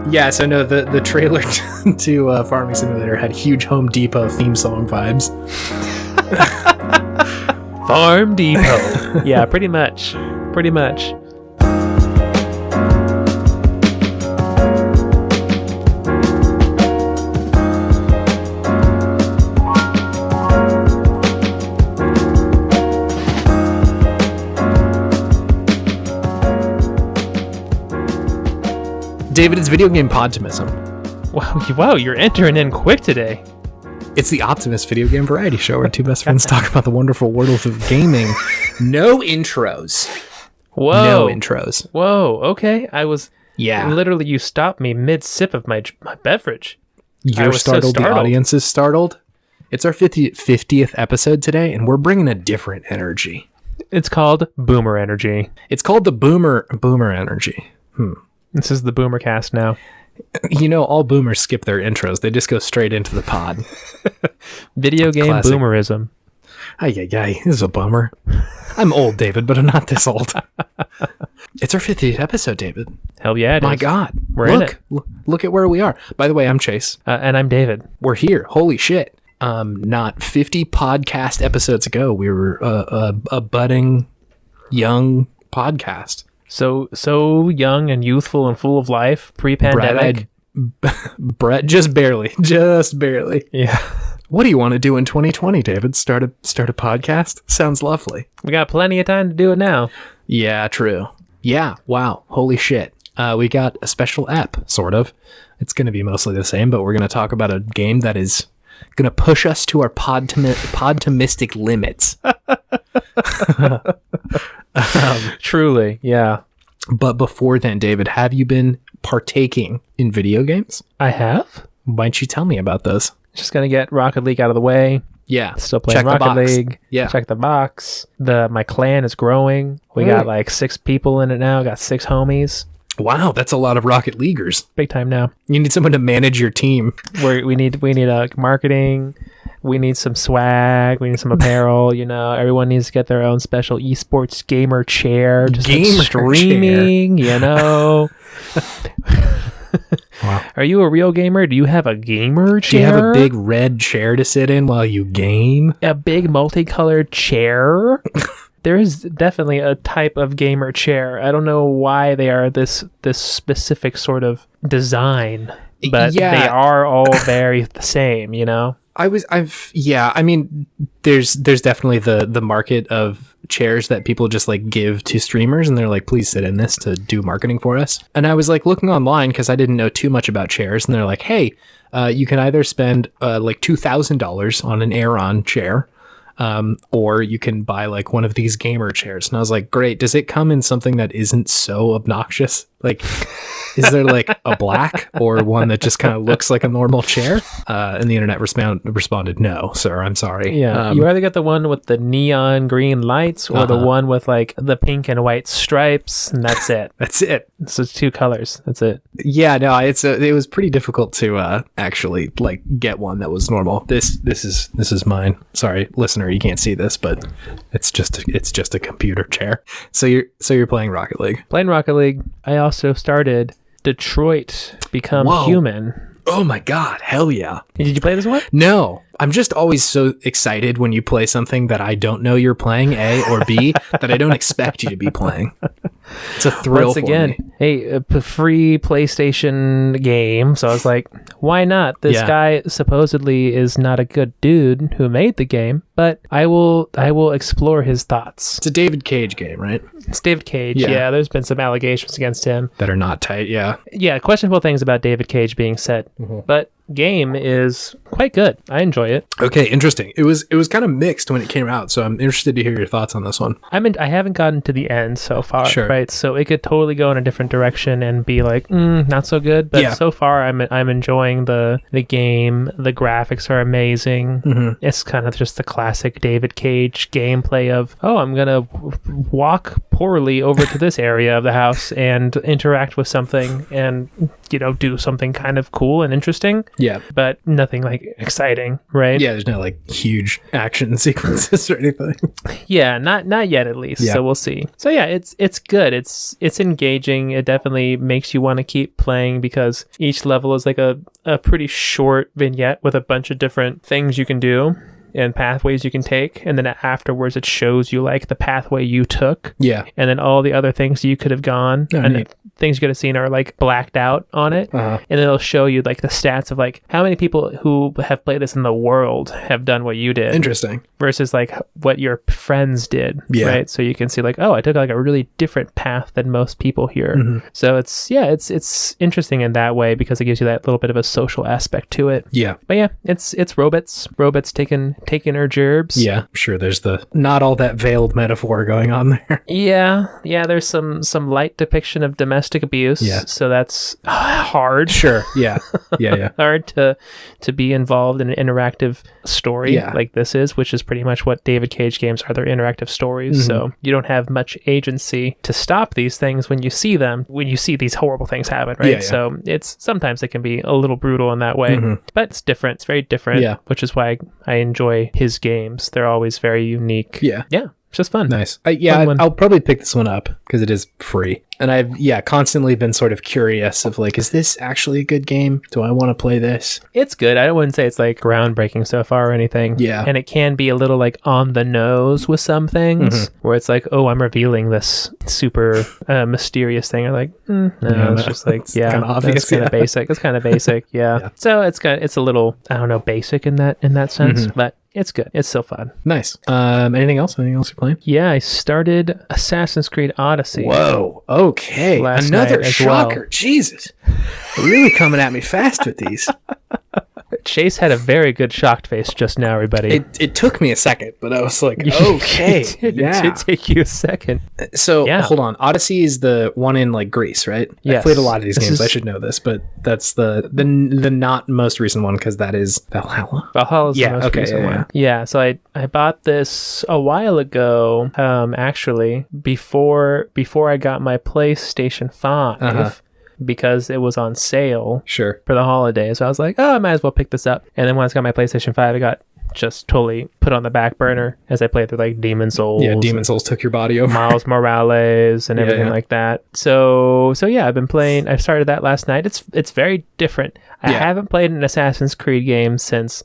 Yeah, so no, the trailer to Farming Simulator had huge Home Depot theme song vibes. Farm Depot. Yeah, pretty much. Pretty much. David, it's video game Podtimism. Wow, you're entering in quick today. It's the Optimist video game variety show where two best friends talk about the wonderful world of gaming. No intros. Whoa. No intros. Whoa, okay. Yeah. Literally, you stopped me mid-sip of my beverage. You're startled, the audience is startled. It's our 50th episode today, and we're bringing a different energy. It's called Boomer Energy. It's called the Boomer Energy. This is the Boomer cast now. You know, all boomers skip their intros. They just go straight into the pod. Video game classic. Boomerism. Ay, this is a bummer. I'm old, David, but I'm not this old. It's our 50th episode, David. Hell yeah, it My is. God. We're in it. Look at where we are. By the way, I'm Chase. And I'm David. We're here. Holy shit. Not 50 podcast episodes ago, we were a budding young podcast. So young and youthful and full of life, pre-pandemic. Brett, just barely. Yeah. What do you want to do in 2020, David? Start a podcast? Sounds lovely. We got plenty of time to do it now. Yeah, true. Yeah, wow. Holy shit. We got a special ep, sort of. It's going to be mostly the same, but we're going to talk about a game that is going to push us to our podtimistic limits. Truly, yeah. But before then, David, have you been partaking in video games? I have. Why don't you tell me about those? Just gonna get Rocket League out of the way. Yeah. Still playing Check the Rocket box. League. Yeah. Check the box. My clan is growing. We got like 6 people in it now. Got 6 homies. Wow, that's a lot of Rocket Leaguers. Big time now. You need someone to manage your team. We need marketing. We need some swag. We need some apparel. You know, everyone needs to get their own special esports gamer chair. Just like streaming. You know. Wow. Are you a real gamer? Do you have a gamer chair? Do you have a big red chair to sit in while you game? A big multicolored chair? There is definitely a type of gamer chair. I don't know why they are this specific sort of design, but they are all very the same, you know? I mean, there's definitely the market of chairs that people just like give to streamers and they're like, please sit in this to do marketing for us. And I was like looking online because I didn't know too much about chairs, and they're like, hey, you can either spend like $2,000 on an Aeron chair, or you can buy like one of these gamer chairs. And I was like, great, does it come in something that isn't so obnoxious? Like, is there like a black or one that just kind of looks like a normal chair? And the internet responded, no, sir, I'm sorry. Yeah, you either get the one with the neon green lights or the one with like the pink and white stripes, and that's it. That's it. So it's 2 colors. That's it. Yeah, no, it was pretty difficult to actually like get one that was normal. This is mine. Sorry, listener, you can't see this, but it's just a computer chair. So you're playing Rocket League. Playing Rocket League. I also started Detroit Become Human. Oh my God, hell yeah. Did you play this one? No, I'm just always so excited when you play something that I don't know you're playing, A, or B, that I don't expect you to be playing. It's a thrill Once again, for me. Hey, a free PlayStation game. So I was like, why not? This guy supposedly is not a good dude who made the game, but I will explore his thoughts. It's a David Cage game, right? It's David Cage. Yeah, there's been some allegations against him. That are not tight, yeah. Yeah, questionable things about David Cage being said. But game is quite good. I enjoy it. Okay, interesting. It was kind of mixed when it came out, so I'm interested to hear your thoughts on this one. I haven't gotten to the end so far, Sure. right? So it could totally go in a different direction and be like, not so good. But so far, I'm enjoying the game. The graphics are amazing. It's kind of just the classic David Cage gameplay of, I'm gonna walk poorly over to this area of the house and interact with something and, do something kind of cool and interesting. Yeah. But nothing like exciting, right? Yeah, there's no like huge action sequences or anything. Yeah, not yet at least. Yeah. So we'll see. So yeah, it's good. It's engaging. It definitely makes you want to keep playing because each level is like a pretty short vignette with a bunch of different things you can do and pathways you can take, and then afterwards it shows you like the pathway you took, and then all the other things you could have gone, and neat. things you could have seen are like blacked out on it, and then it'll show you like the stats of like how many people who have played this in the world have done what you did. Interesting. Versus like what your friends did, right? So you can see like, oh, I took like a really different path than most people here. So it's interesting in that way because it gives you that little bit of a social aspect to it. Yeah. But yeah, it's robots taking her gerbs. Yeah, I'm sure there's the not all that veiled metaphor going on there. Yeah, there's some light depiction of domestic abuse. Yeah. So that's hard. Sure. Yeah. Hard to be involved in an interactive story like this is, which is pretty much what David Cage games are. They're interactive stories. So you don't have much agency to stop these things when you see them, when you see these horrible things happen, right? Yeah. So sometimes it can be a little brutal in that way, but it's different. It's very different, which is why I enjoy his games. They're always very unique. Yeah. It's just fun. Nice. I'll probably pick this one up because it is free. And I've, constantly been sort of curious of like, is this actually a good game? Do I want to play this? It's good. I wouldn't say it's like groundbreaking so far or anything. Yeah. And it can be a little like on the nose with some things where it's like, oh, I'm revealing this super mysterious thing. I'm like, no, it's just like, kind of obvious. It's kind of basic. It's kind of basic. Yeah. So it's a little, I don't know, basic in that sense, but it's good. It's still fun. Nice. Anything else? Anything else you're playing? Yeah, I started Assassin's Creed Odyssey. Whoa. Okay. Another shocker. Well. Jesus. Really coming at me fast with these. Chase had a very good shocked face just now, everybody. It took me a second, but I was like, okay. It did take you a second. So, hold on. Odyssey is the one in like Greece, right? Yes. I've played a lot of these games. I should know this, but that's the not most recent one because that is Valhalla. Valhalla's the most recent one. Yeah, so I bought this a while ago, actually, before I got my PlayStation 5. Because it was on sale for the holidays. So I was like, I might as well pick this up. And then once I got my PlayStation 5, I got just totally put on the back burner as I played through like Demon Souls. Yeah, Demon Souls took your body over. Miles Morales and everything like that. So yeah, I've been playing. I started that last night. It's very different. I haven't played an Assassin's Creed game since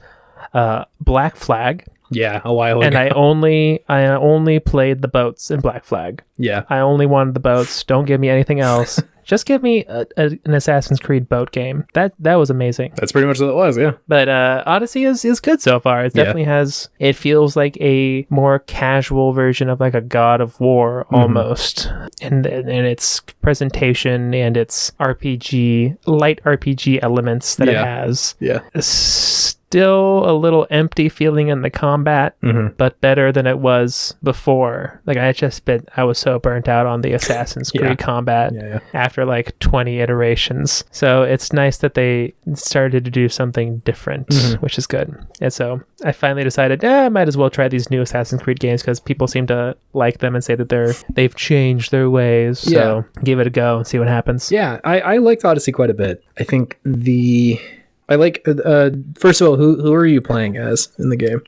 Black Flag. Yeah, a while ago. And I only played the boats in Black Flag. Yeah. I only wanted the boats. Don't give me anything else. Just give me an Assassin's Creed boat game. That was amazing. That's pretty much what it was, yeah. But Odyssey is good so far. It definitely has... It feels like a more casual version of like a God of War almost. And its presentation and its light RPG elements that it has. Yeah. Still a little empty feeling in the combat, but better than it was before. Like I was so burnt out on the Assassin's Creed combat after like 20 iterations. So it's nice that they started to do something different, which is good. And so I finally decided, I might as well try these new Assassin's Creed games because people seem to like them and say that they've changed their ways. So give it a go and see what happens. Yeah, I liked Odyssey quite a bit. I think I like, first of all, who are you playing as in the game?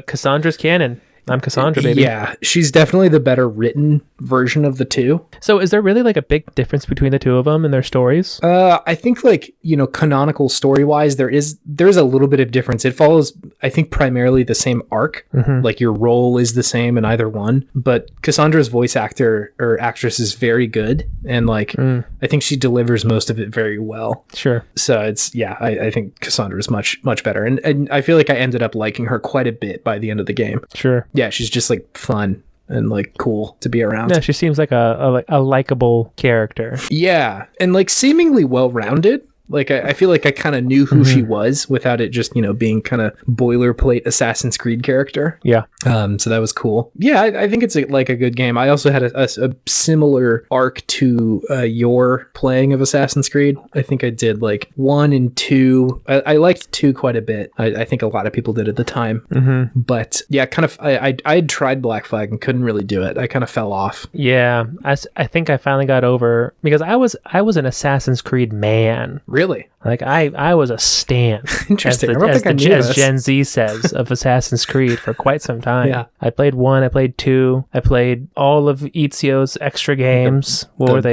Cassandra's canon. I'm Cassandra, baby. Yeah, she's definitely the better written version of the two. So is there really like a big difference between the two of them and their stories? I think like, canonical story-wise, there's a little bit of difference. It follows, I think, primarily the same arc. Like your role is the same in either one, but Cassandra's voice actor or actress is very good. And like, I think she delivers most of it very well. Sure. So it's, I think Cassandra is much, much better. And I feel like I ended up liking her quite a bit by the end of the game. Sure. Yeah, she's just like fun and like cool to be around. Yeah, she seems like a likable character. Yeah, and like seemingly well-rounded. Like, I feel like I kind of knew who she was without it just, being kind of boilerplate Assassin's Creed character. Yeah. So that was cool. Yeah, I think it's a good game. I also had a similar arc to your playing of Assassin's Creed. I think I did like 1 and 2. I liked 2 quite a bit. I think a lot of people did at the time. Mm-hmm. But yeah, kind of, I had tried Black Flag and couldn't really do it. I kind of fell off. Yeah, I think I finally got over, because I was an Assassin's Creed man. Really? Like I was a stan. Interesting. As Gen Z says, of Assassin's Creed for quite some time. Yeah. I played 1, I played 2, I played all of Ezio's extra games. What were they?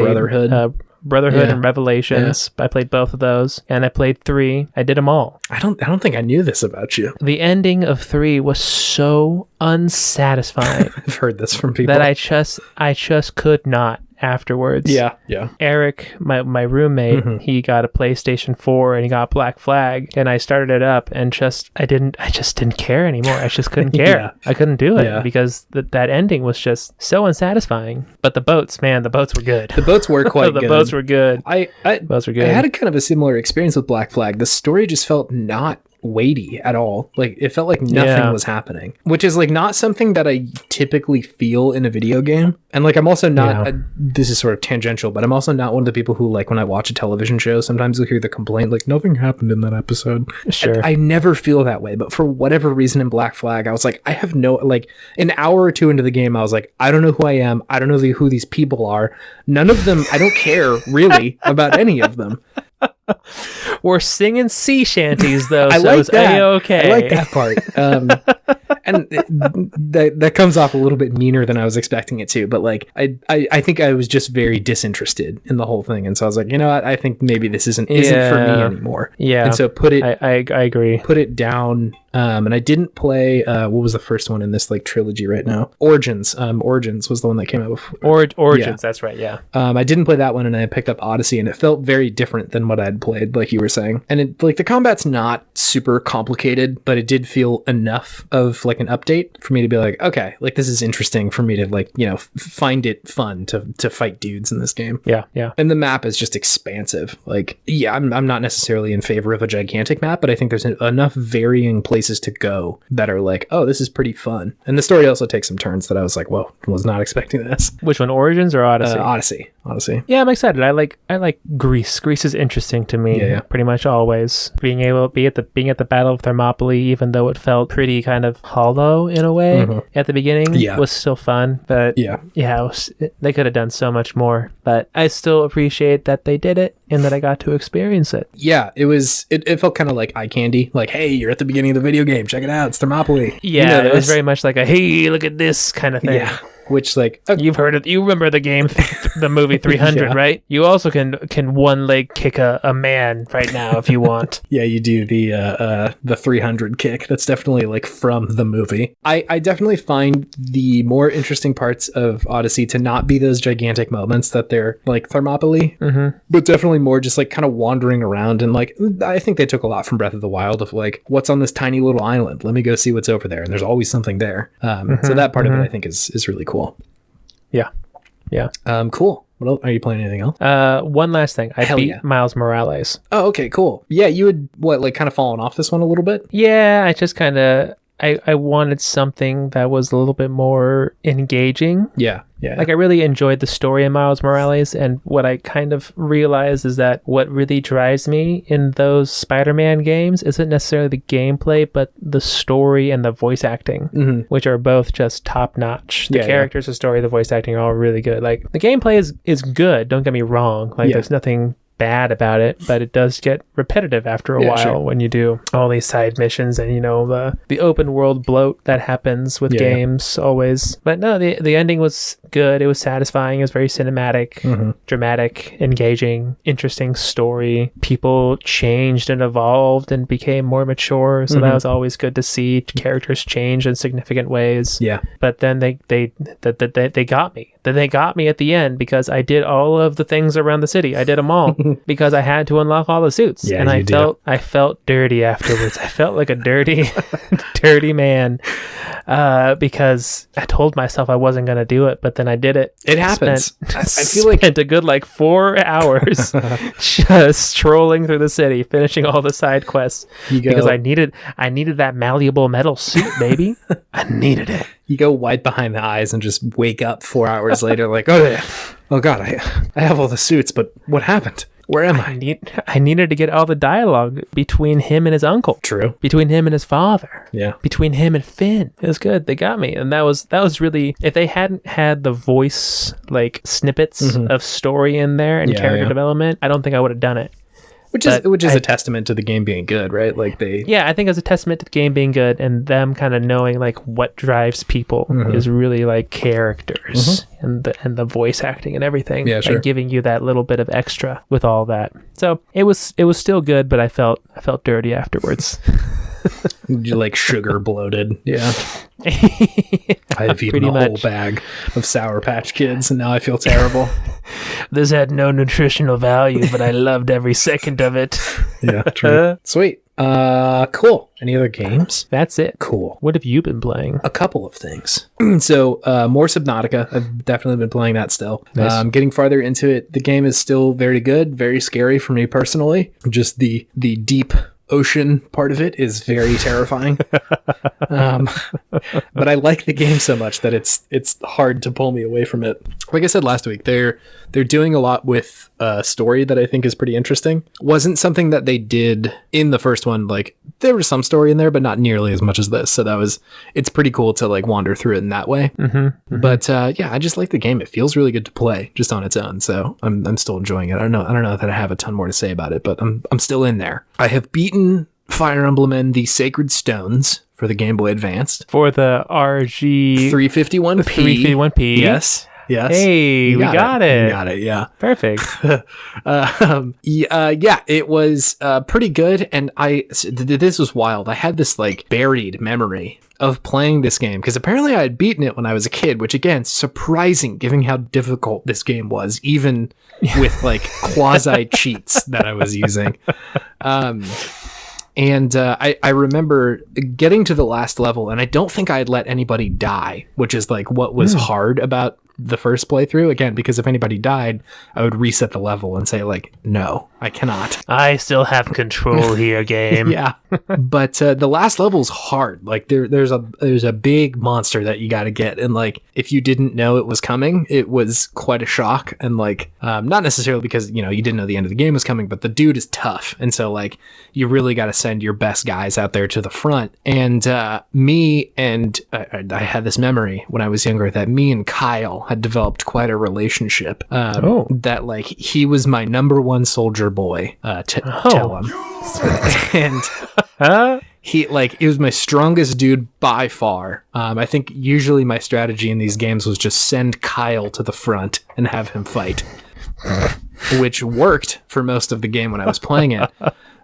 Brotherhood and Revelations. Yeah. I played both of those, and I played 3. I did them all. I don't think I knew this about you. The ending of 3 was so unsatisfying. I've heard this from people that I just could not afterwards. Yeah. Eric, my roommate, he got a PlayStation 4 and he got Black Flag, and I started it up and I just didn't care anymore. I just couldn't care. Yeah. I couldn't do it because that ending was just so unsatisfying. But the boats were good. The boats were quite good. The boats were good. Boats were good. I had a kind of a similar experience with Black Flag. The story just felt not weighty at all. Like, it felt like nothing was happening, which is like not something that I typically feel in a video game. And like, I'm also not this is sort of tangential, but I'm also not one of the people who, like, when I watch a television show, sometimes you'll hear the complaint like, nothing happened in that episode. Sure. I never feel that way, but for whatever reason in Black Flag, I was like, I have no, like, an hour or 2 into the game, I was like, I don't know who I am, I don't know who these people are, none of them, I don't care really about any of them. We're singing sea shanties though, I so like it's that. A-okay. I like that part. And that comes off a little bit meaner than I was expecting it to, but like I think I was just very disinterested in the whole thing, and so I was like, you know what, I think maybe this isn't for me anymore. Yeah. And so I agree. Put it down. And I didn't play what was the first one in this like trilogy right now? Origins. Origins was the one that came out before. Origins, that's right, yeah. I didn't play that one, and I picked up Odyssey, and it felt very different than what I'd played, like you were saying. And it, like, the combat's not super complicated, but it did feel enough of like an update for me to be like, okay, like this is interesting for me to like, find it fun to fight dudes in this game. Yeah. And the map is just expansive. Like, yeah, I'm not necessarily in favor of a gigantic map, but I think there's enough varying places to go that are like, oh, this is pretty fun. And the story also takes some turns that I was like, whoa, was not expecting this. Which one, Origins or Odyssey? Odyssey. Yeah, I'm excited. I like Greece. Greece is interesting to me. Yeah. Pretty much always. Being able to being at the Battle of Thermopylae, even though it felt pretty kind of hollow in a way at the beginning, was still fun. But they could have done so much more. But I still appreciate that they did it and that I got to experience it. Yeah, it felt kind of like eye candy. Like, hey, you're at the beginning of the video game. Check it out. It's Thermopylae. Yeah, it was very much like a, hey, look at this kind of thing. Yeah. Which, like, okay. You've heard it. You remember the game, the movie 300, right? You also can one leg kick a man right now if you want. Yeah, you do the 300 kick. That's definitely like from the movie. I definitely find the more interesting parts of Odyssey to not be those gigantic moments that they're like Thermopylae, but definitely more just like kind of wandering around, and like I think they took a lot from Breath of the Wild of like, what's on this tiny little island? Let me go see what's over there, and there's always something there. So that part of it I think is really cool. Yeah. Cool. What else? Are you playing anything else? One last thing. I beat Miles Morales. Oh, okay, cool. Yeah, you had like kind of fallen off this one a little bit? Yeah, I just kind of I wanted something that was a little bit more engaging. Yeah. Like, I really enjoyed the story of Miles Morales, and what I kind of realized is that what really drives me in those Spider-Man games isn't necessarily the gameplay, but the story and the voice acting, which are both just top-notch. The characters, the story, the voice acting are all really good. Like, the gameplay is good, don't get me wrong. Like, there's nothing bad about it, but it does get repetitive after a while when you do all these side missions and the open world bloat that happens with games always. But no, the ending was good. It was satisfying. It was very cinematic, dramatic, engaging, interesting story. People changed and evolved and became more mature, so that was always good to see. Characters change in significant ways. Yeah, but then they got me. Then they got me at the end because I did all of the things around the city. I did them all because I had to unlock all the suits. Yeah, and I felt dirty afterwards. I felt like a dirty man. because I told myself I wasn't going to do it, but then I did it. It happens. I feel like spent a good 4 hours just strolling through the city, finishing all the side quests because I needed that malleable metal suit, baby. I needed it. You go white behind the eyes and just wake up 4 hours later like, oh yeah, oh god, I have all the suits, but what happened? Where am I? I needed to get all the dialogue between him and his uncle. True. Between him and his father. Yeah. Between him and Finn. It was good. They got me. And that was really, if they hadn't had the voice snippets of story in there and character development, I don't think I would have done it. Which is a testament to the game being good, right? Yeah, I think it's a testament to the game being good and them kind of knowing what drives people is really characters and the voice acting and everything. Yeah, sure. And giving you that little bit of extra with all that. So it was still good, but I felt dirty afterwards. You sugar bloated. Yeah. I've eaten a whole bag of Sour Patch Kids and now I feel terrible. This had no nutritional value, but I loved every second of it. Yeah, true. Sweet. Cool. Any other games? That's it. Cool. What have you been playing? A couple of things. So, more Subnautica. I've definitely been playing that still. Nice. Getting farther into it. The game is still very good, very scary for me personally. Just the deep ocean part of it is very terrifying. But I like the game so much that it's hard to pull me away from it. Like I said last week, they're doing a lot with story that I think is pretty interesting. Wasn't something that they did in the first one. There was some story in there, but not nearly as much as this. So it's pretty cool to wander through it in that way. But yeah, I just like the game. It feels really good to play just on its own. So I'm still enjoying it. I don't know that I have a ton more to say about it, but I'm still in there. I have beaten Fire Emblem and the Sacred Stones for the Game Boy Advanced. For the RG 351P. 351P. Yes. Hey, we got it. You got it, yeah. Perfect. Yeah, it was pretty good. And this was wild. I had this buried memory of playing this game because apparently I had beaten it when I was a kid, which again, surprising given how difficult this game was, even with quasi cheats that I was using. And I remember getting to the last level, and I don't think I had let anybody die, which is what was hard about the first playthrough. Again, because if anybody died, I would reset the level and say no, I cannot. I still have control here, game. Yeah. But the last level's hard. There's a big monster that you got to get, and if you didn't know it was coming, it was quite a shock. And not necessarily because you didn't know the end of the game was coming, but the dude is tough, and so you really got to send your best guys out there to the front. And I had this memory when I was younger that me and Kyle had developed quite a relationship. That he was my number one soldier boy, tell him. And he was my strongest dude by far. I think usually my strategy in these games was just send Kyle to the front and have him fight, which worked for most of the game when I was playing it.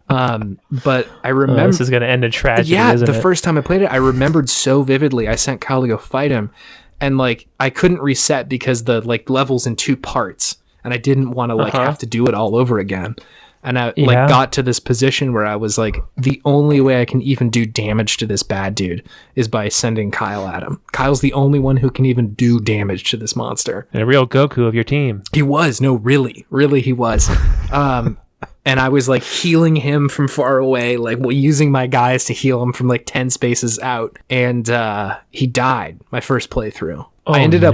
But I remember this is going to end in tragedy. Yeah, isn't the it? first time I played it, I remembered so vividly. I sent Kyle to go fight him, and I couldn't reset because the level's in 2 parts, and I didn't want to have to do it all over again. And I got to this position where I was the only way I can even do damage to this bad dude is by sending Kyle at him. Kyle's the only one who can even do damage to this monster. And a real Goku of your team. He was. No, really he was. And I was healing him from far away, using my guys to heal him from 10 spaces out. And he died my first playthrough. Oh, I ended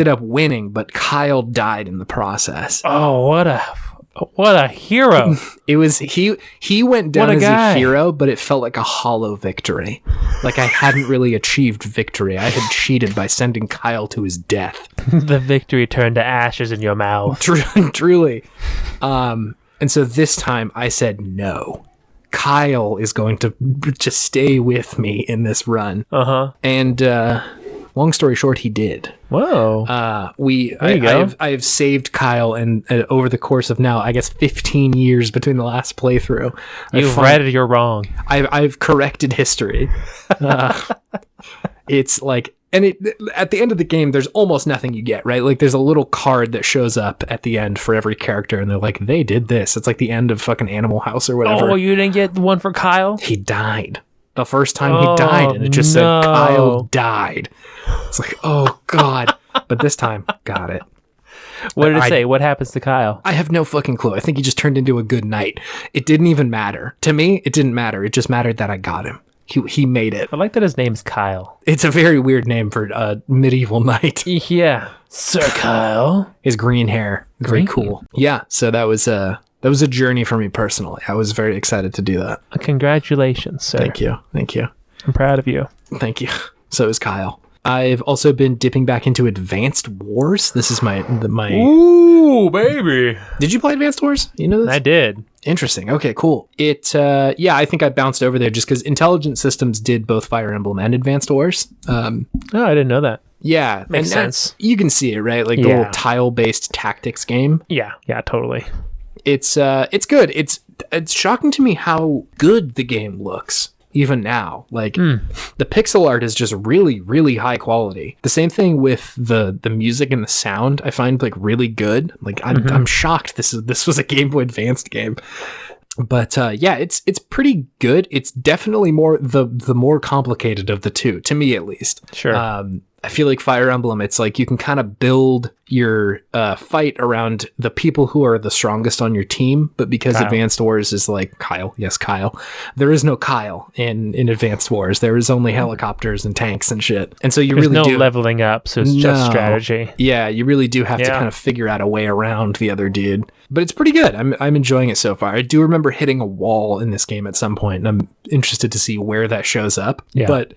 up winning, but Kyle died in the process. Oh, what a hero. It was he went down as a hero, but it felt like a hollow victory. I hadn't really achieved victory. I had cheated by sending Kyle to his death. The victory turned to ashes in your mouth. Truly. And so this time I said no. Kyle is going to just stay with me in this run. And long story short, he did. Whoa. I have saved Kyle, and over the course of now, I guess 15 years between the last playthrough, you've righted your wrong. I've corrected history. It's and at the end of the game, there's almost nothing you get, right? There's a little card that shows up at the end for every character, and they're they did this. It's the end of fucking Animal House or whatever. Oh, you didn't get the one for Kyle? He died. the first time he died, and it just said Kyle died. It's like, oh God. But this time, got it. What did it say? What happens to Kyle? I have no fucking clue. I think he just turned into a good knight. It didn't even matter. To me, it didn't matter. It just mattered that I got him. He made it. I like that his name's Kyle. It's a very weird name for a medieval knight. Yeah. Sir Kyle. His green hair. Very cool. Yeah, so that was a journey for me personally. I was very excited to do that. Congratulations, sir. Thank you. I'm proud of you. Thank you. So is Kyle. I've also been dipping back into Advanced Wars. This is my. Ooh, baby. Did you play Advanced Wars? You know this? I did. Interesting. Okay, cool. I think I bounced over there just because Intelligent Systems did both Fire Emblem and Advanced Wars. Oh, I didn't know that. Yeah. Makes sense. You can see it, right? Like the little tile-based tactics game. Yeah, totally. It's good. It's shocking to me how good the game looks. Even now, like the pixel art is just really, really high quality. The same thing with the music and the sound. I find like really good. Like I'm shocked this was a Game Boy Advanced game. But it's pretty good. It's definitely the more complicated of the two, to me at least. Sure. I feel like Fire Emblem, it's like you can kind of build your fight around the people who are the strongest on your team, but because Kyle. Advanced Wars is like Kyle, there is no Kyle in Advanced Wars. There is only helicopters and tanks and shit. And so There's no leveling up, so it's just strategy. Yeah, you really do have to kind of figure out a way around the other dude. But it's pretty good. I'm enjoying it so far. I do remember hitting a wall in this game at some point, and I'm interested to see where that shows up. Yeah. But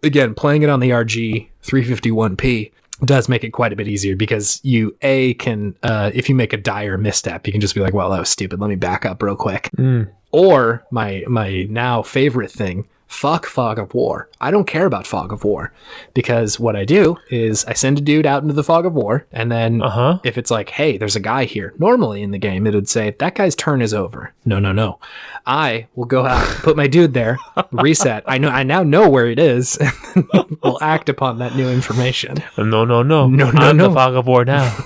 again, playing it on the RG 351p does make it quite a bit easier because you can if you make a dire misstep, you can just be like, well, that was stupid, let me back up real quick. Or my now favorite thing, fuck Fog of War. I don't care about Fog of War because what I do is I send a dude out into the Fog of War, and then if it's like, hey, there's a guy here, normally in the game it would say that guy's turn is over. No, I will go out, put my dude there, reset. I now know where it is, and then we'll act upon that new information. No. I'm the Fog of War now.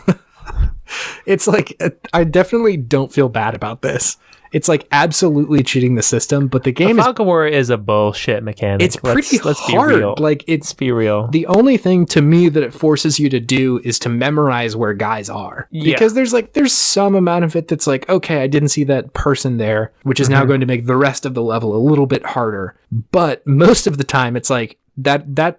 It's like, I definitely don't feel bad about this. It's like absolutely cheating the system, but the game Fog of War is a bullshit mechanic. It's pretty hard. Be real. Like let's be real. The only thing to me that it forces you to do is to memorize where guys are. Yeah. Because there's some amount of it that's like, okay, I didn't see that person there, which is now going to make the rest of the level a little bit harder. But most of the time it's like that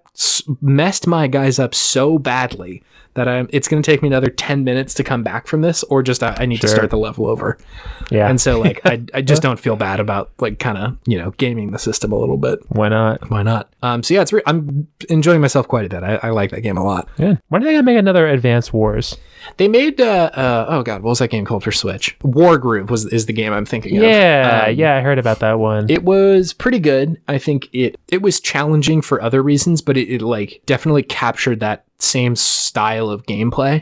messed my guys up so badly that it's going to take me another 10 minutes to come back from this, or just I need to start the level over. Yeah. And so like I just don't feel bad about like kind of, gaming the system a little bit. Why not? So yeah, I'm enjoying myself quite a bit. I like that game a lot. Good. Why did they make another Advanced Wars? They made oh god, what was that game called for Switch? War Groove is the game I'm thinking of. Yeah, I heard about that one. It was pretty good. I think it was challenging for other reasons, but it like definitely captured that same style of gameplay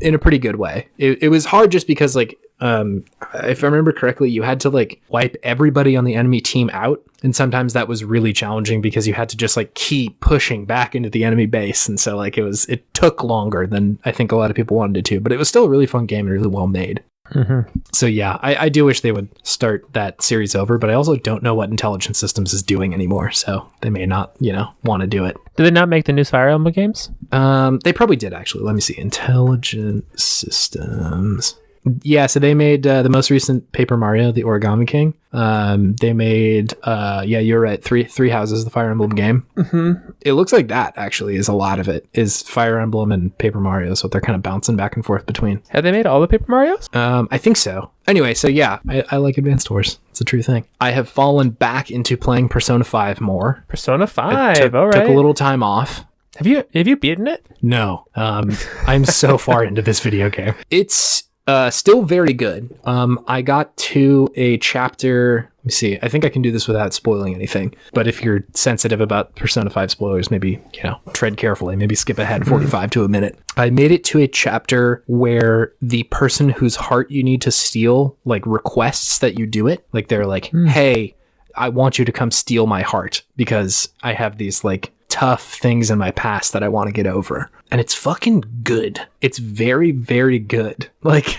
in a pretty good way. It was hard just because like if I remember correctly, you had to like wipe everybody on the enemy team out, and sometimes that was really challenging because you had to just like keep pushing back into the enemy base, and so like it took longer than I think a lot of people wanted it to, but it was still a really fun game and really well made. So yeah, I do wish they would start that series over, but I also don't know what Intelligent Systems is doing anymore, so they may not want to do it. Did they not make the new Fire Emblem games? They probably did, actually. Let me see. Intelligent Systems. Yeah, so they made the most recent Paper Mario, the Origami King. They made, you're right, three houses, the Fire Emblem game. It looks like that, actually, is a lot of it, is Fire Emblem and Paper Mario, so they're kind of bouncing back and forth between. Have they made all the Paper Marios? I think so. Anyway, so yeah, I like Advanced Wars. It's a true thing. I have fallen back into playing Persona 5 more. Persona 5, all right. Took a little time off. Have you beaten it? No. I'm so far into this video game. It's still very good. I got to a chapter. Let me see. I think I can do this without spoiling anything. But if you're sensitive about Persona 5 spoilers, maybe, tread carefully. Maybe skip ahead 45 to a minute. I made it to a chapter where the person whose heart you need to steal, like, requests that you do it. Like, they're like, hey, I want you to come steal my heart because I have these, like, tough things in my past that I want to get over. And it's fucking good. It's very, very good. Like,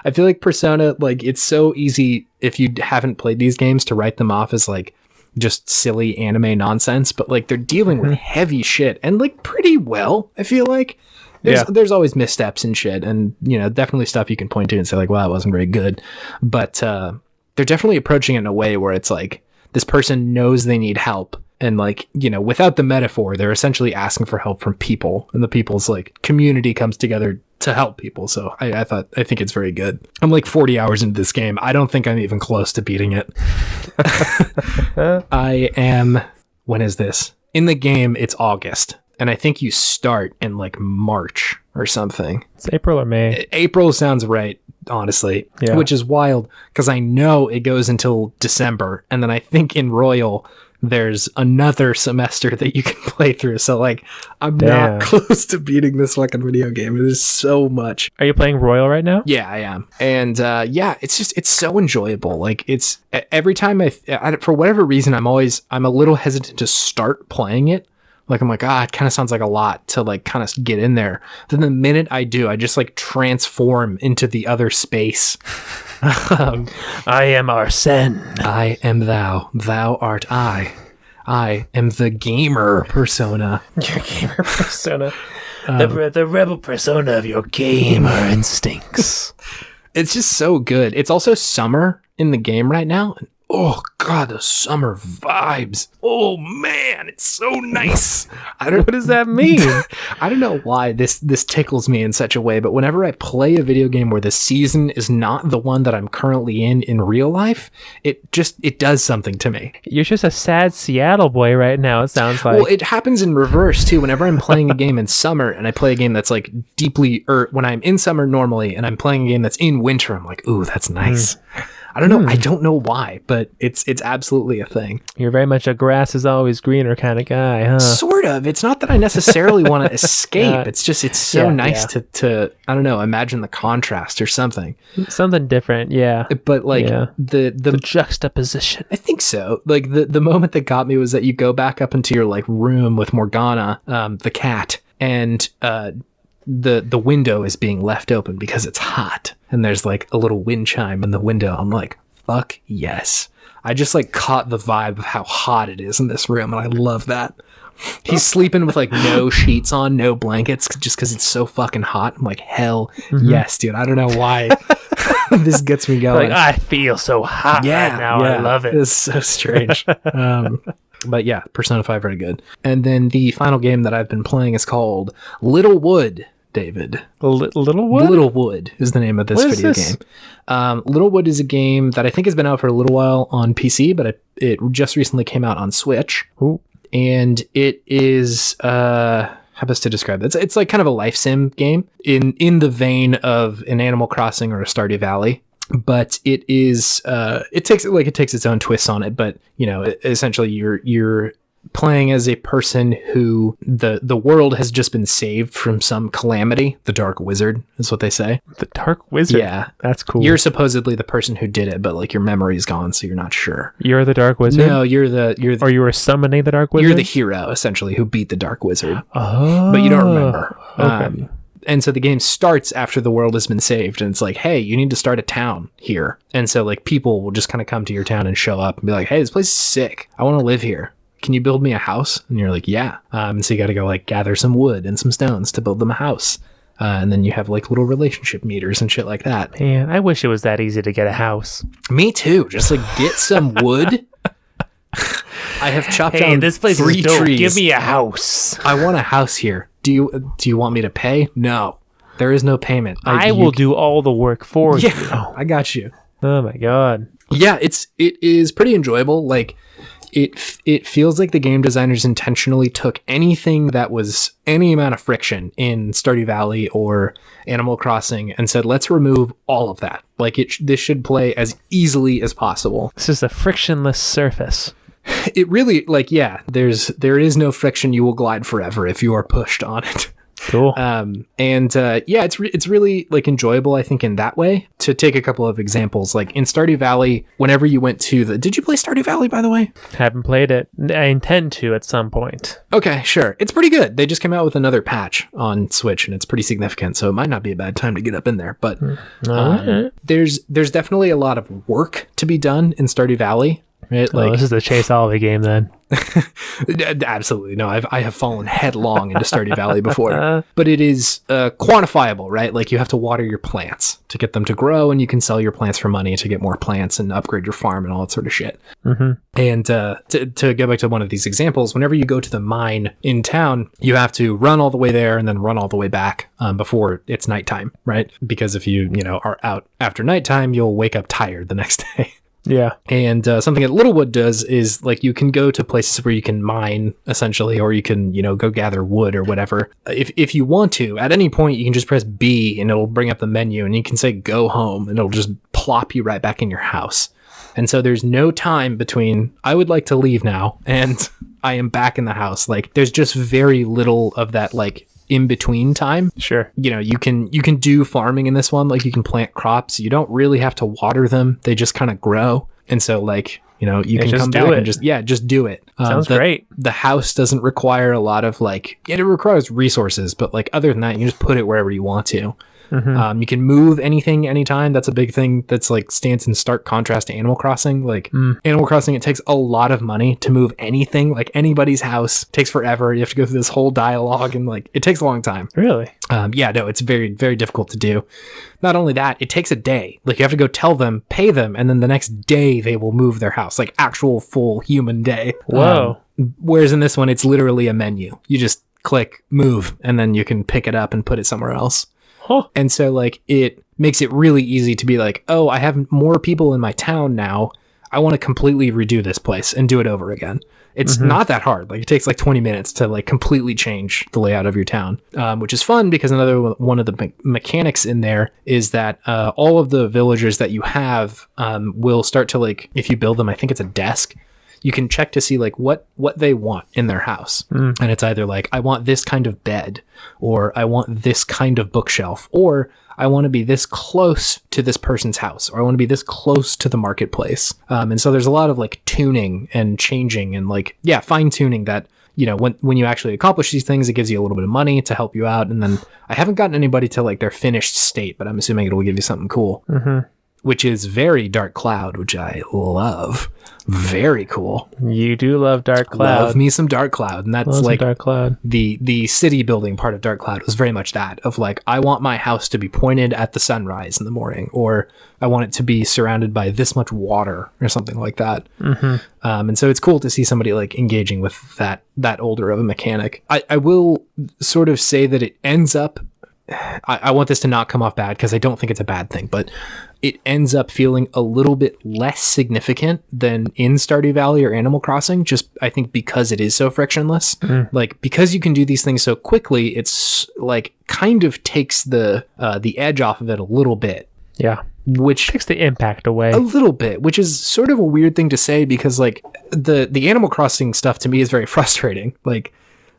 I feel like Persona, like, it's so easy if you haven't played these games to write them off as like just silly anime nonsense, but like they're dealing with heavy shit and like pretty well, I feel like. There's always missteps and shit, and definitely stuff you can point to and say like, wow, that wasn't very good. But they're definitely approaching it in a way where it's like this person knows they need help, and like, without the metaphor, they're essentially asking for help from people, and the people's like community comes together to help people. So I think it's very good. I'm like 40 hours into this game. I don't think I'm even close to beating it. I am, when is this? In the game, it's August. And I think you start in like March or something. It's April or May. April sounds right, honestly. Yeah. Which is wild because I know it goes until December. And then I think in Royal, there's another semester that you can play through. So like, I'm not close to beating this fucking video game. It is so much. Are you playing Royal right now? Yeah, I am. And it's so enjoyable. Like it's every time I for whatever reason, I'm a little hesitant to start playing it. Like, I'm like, it kind of sounds like a lot to like kind of get in there. Then the minute I do, I just like transform into the other space. I am Arsene. I am thou. Thou art I. I am the gamer persona. Your gamer persona. The rebel persona of your gamer instincts. It's just so good. It's also summer in the game right now. Oh god, the summer vibes. Oh man, it's so nice. What does that mean? I don't know why this tickles me in such a way, but whenever I play a video game where the season is not the one that I'm currently in real life, it does something to me. You're just a sad Seattle boy right now, it sounds like. Well, it happens in reverse too. Whenever I'm playing a game in summer and I play a game that's like when I'm in summer normally and I'm playing a game that's in winter, I'm like, ooh, that's nice. I don't know. I don't know why, but it's absolutely a thing. You're very much a grass is always greener kind of guy, huh? Sort of. It's not that I necessarily want to escape. It's just it's so nice to I don't know, imagine the contrast or something. Something different, yeah. But like the juxtaposition. I think so. Like the moment that got me was that you go back up into your like room with Morgana, the cat, and the window is being left open because it's hot, and there's like a little wind chime in the window. I'm like, fuck yes. I just like caught the vibe of how hot it is in this room, and I love that. He's sleeping with like no sheets on, no blankets, just because it's so fucking hot. I'm like, hell yes, dude. I don't know why this gets me going. Like, I feel so hot right now. I love it. It's so strange. But yeah, Persona 5 very good. And then the final game that I've been playing is called Littlewood. David. Littlewood? Littlewood is the name of this video game. Littlewood is a game that I think has been out for a little while on PC, but it just recently came out on Switch. Ooh. And it is how best to describe it? It's like kind of a life sim game in the vein of an Animal Crossing or a Stardew Valley. But it is it takes its own twists on it, but essentially you're playing as a person who the world has just been saved from some calamity. The Dark Wizard is what they say. The Dark Wizard? Yeah. That's cool. You're supposedly the person who did it, but like your memory's gone, so you're not sure. You're the Dark Wizard? No, or you were summoning the Dark Wizard? You're the hero, essentially, who beat the Dark Wizard. Oh. But you don't remember. Okay. And so the game starts after the world has been saved, and it's like, hey, you need to start a town here. And so like people will just kind of come to your town and show up and be like, hey, this place is sick. I want to live here. Can you build me a house? And you're like, yeah. And so you got to go like gather some wood and some stones to build them a house. And then you have like little relationship meters and shit like that. Man, I wish it was that easy to get a house. Me too. Just like get some wood. I have chopped down this place 3 is dope. trees. Give me a house. I want a house here. Do you want me to pay? No. There is no payment. I will do all the work for you. Yeah, I got you. Oh my god. Yeah, it is pretty enjoyable. Like it feels like the game designers intentionally took anything that was any amount of friction in Stardew Valley or Animal Crossing and said, let's remove all of that. Like this should play as easily as possible. This is a frictionless surface. It really, like, yeah, there is no friction. You will glide forever if you are pushed on it. Cool. It's really like enjoyable, I think, in that way. To take a couple of examples, like in Stardew Valley, whenever you went to did you play Stardew Valley, by the way? Haven't played it. I intend to at some point. Okay, sure. It's pretty good. They just came out with another patch on Switch, and it's pretty significant, so it might not be a bad time to get up in there. But there's definitely a lot of work to be done in Stardew Valley. right? Like, this is the Chase Ollie game then. Absolutely. No, I have fallen headlong into Stardew Valley before. But it is quantifiable, right? Like, you have to water your plants to get them to grow, and you can sell your plants for money to get more plants and upgrade your farm and all that sort of shit. And to go back to one of these examples, whenever you go to the mine in town, you have to run all the way there and then run all the way back before it's nighttime, right? Because if you are out after nighttime, you'll wake up tired the next day. Yeah. And something that Littlewood does is, like, you can go to places where you can mine, essentially, or you can, go gather wood or whatever. If you want to, at any point, you can just press B and it'll bring up the menu and you can say go home and it'll just plop you right back in your house. And so there's no time between I would like to leave now and I am back in the house. Like, there's just very little of that, like, in between time. Sure. You can do farming in this one. Like, you can plant crops. You don't really have to water them. They just kind of grow. And so, like, you can come back and just do it. Sounds great. The house doesn't require a lot of, like, it requires resources, but, like, other than that, you just put it wherever you want to. You can move anything anytime. That's a big thing that's, like, stands in stark contrast to Animal Crossing. Like, Animal Crossing, it takes a lot of money to move anything. Like, anybody's house takes forever. You have to go through this whole dialogue and, like, it takes a long time. Really? Yeah, no, it's very, very difficult to do. Not only that, it takes a day. Like, you have to go tell them, pay them, and then the next day they will move their house. Like, actual full human day. Whoa. Whereas in this one, it's literally a menu. You just click, move, and then you can pick it up and put it somewhere else. Huh. And so, like, it makes it really easy to be like, oh, I have more people in my town now. I want to completely redo this place and do it over again. It's not that hard. Like, it takes like 20 minutes to, like, completely change the layout of your town, which is fun because another one of the mechanics in there is that all of the villagers that you have will start to, like, if you build them, I think it's a desk, you can check to see, like, what they want in their house. And it's either like, I want this kind of bed, or I want this kind of bookshelf, or I want to be this close to this person's house, or I want to be this close to the marketplace. And so there's a lot of, like, tuning and changing and, like, fine tuning that, when you actually accomplish these things, it gives you a little bit of money to help you out. And then I haven't gotten anybody to, like, their finished state, but I'm assuming it'll give you something cool, which is very Dark Cloud, which I love. Very cool. You do love Dark Cloud. Love me some Dark Cloud. And that's like Dark Cloud. The city building part of Dark Cloud was very much that of, like, I want my house to be pointed at the sunrise in the morning, or I want it to be surrounded by this much water or something like that. And so it's cool to see somebody, like, engaging with that older of a mechanic. I will sort of say that it ends up, I want this to not come off bad because I don't think it's a bad thing, but it ends up feeling a little bit less significant than in Stardew Valley or Animal Crossing, just, I think, because it is so frictionless. Like, because you can do these things so quickly, it's, like, kind of takes the edge off of it a little bit. Yeah. Which takes the impact away. A little bit, which is sort of a weird thing to say because, like, the Animal Crossing stuff to me is very frustrating. Like,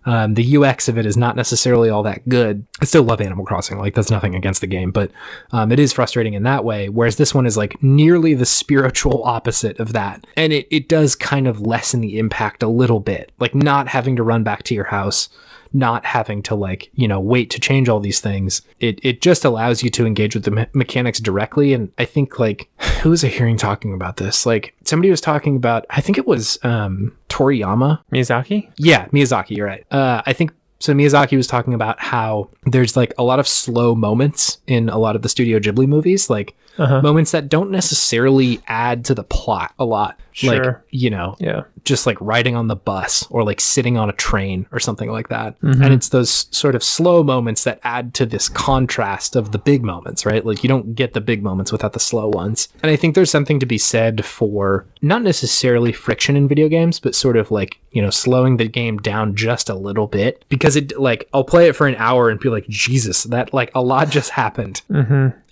the UX of it is not necessarily all that good. I still love Animal Crossing. Like, that's nothing against the game, but it is frustrating in that way. Whereas this one is, like, nearly the spiritual opposite of that. And it does kind of lessen the impact a little bit. Like, not having to run back to your house, not having to, like, wait to change all these things. It just allows you to engage with the mechanics directly. And I think, like, who was I hearing talking about this? Like, somebody was talking about, I think it was Toriyama. Miyazaki? Yeah, Miyazaki, you're right. I think so. Miyazaki was talking about how there's, like, a lot of slow moments in a lot of the Studio Ghibli movies, like moments that don't necessarily add to the plot a lot. Sure. Like, just, like, riding on the bus or, like, sitting on a train or something like that. And it's those sort of slow moments that add to this contrast of the big moments, right? Like, you don't get the big moments without the slow ones. And I think there's something to be said for not necessarily friction in video games, but sort of, like, slowing the game down just a little bit, because it, like, I'll play it for an hour and be like, Jesus, that, like, a lot just happened.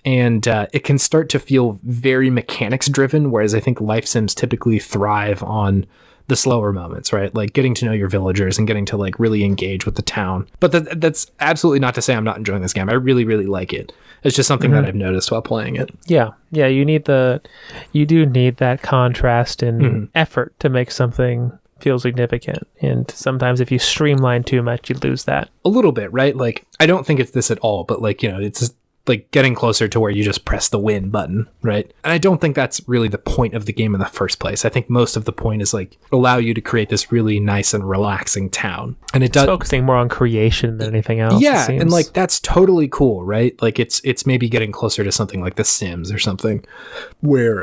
And it can start to feel very mechanics driven, whereas I think life sims typically thrive on the slower moments, right? Like, getting to know your villagers and getting to, like, really engage with the town. But that's absolutely not to say I'm not enjoying this game. I really, really like it. It's just something that I've noticed while playing it. Yeah. You do need that contrast and effort to make something feel significant. And sometimes if you streamline too much, you lose that. A little bit, right? Like, I don't think it's this at all, but, like, it's like getting closer to where you just press the win button, right? And I don't think that's really the point of the game in the first place. I think most of the point is like allow you to create this really nice and relaxing town. And it's focusing more on creation than anything else. Yeah, and like that's totally cool, right? Like it's maybe getting closer to something like The Sims or something, where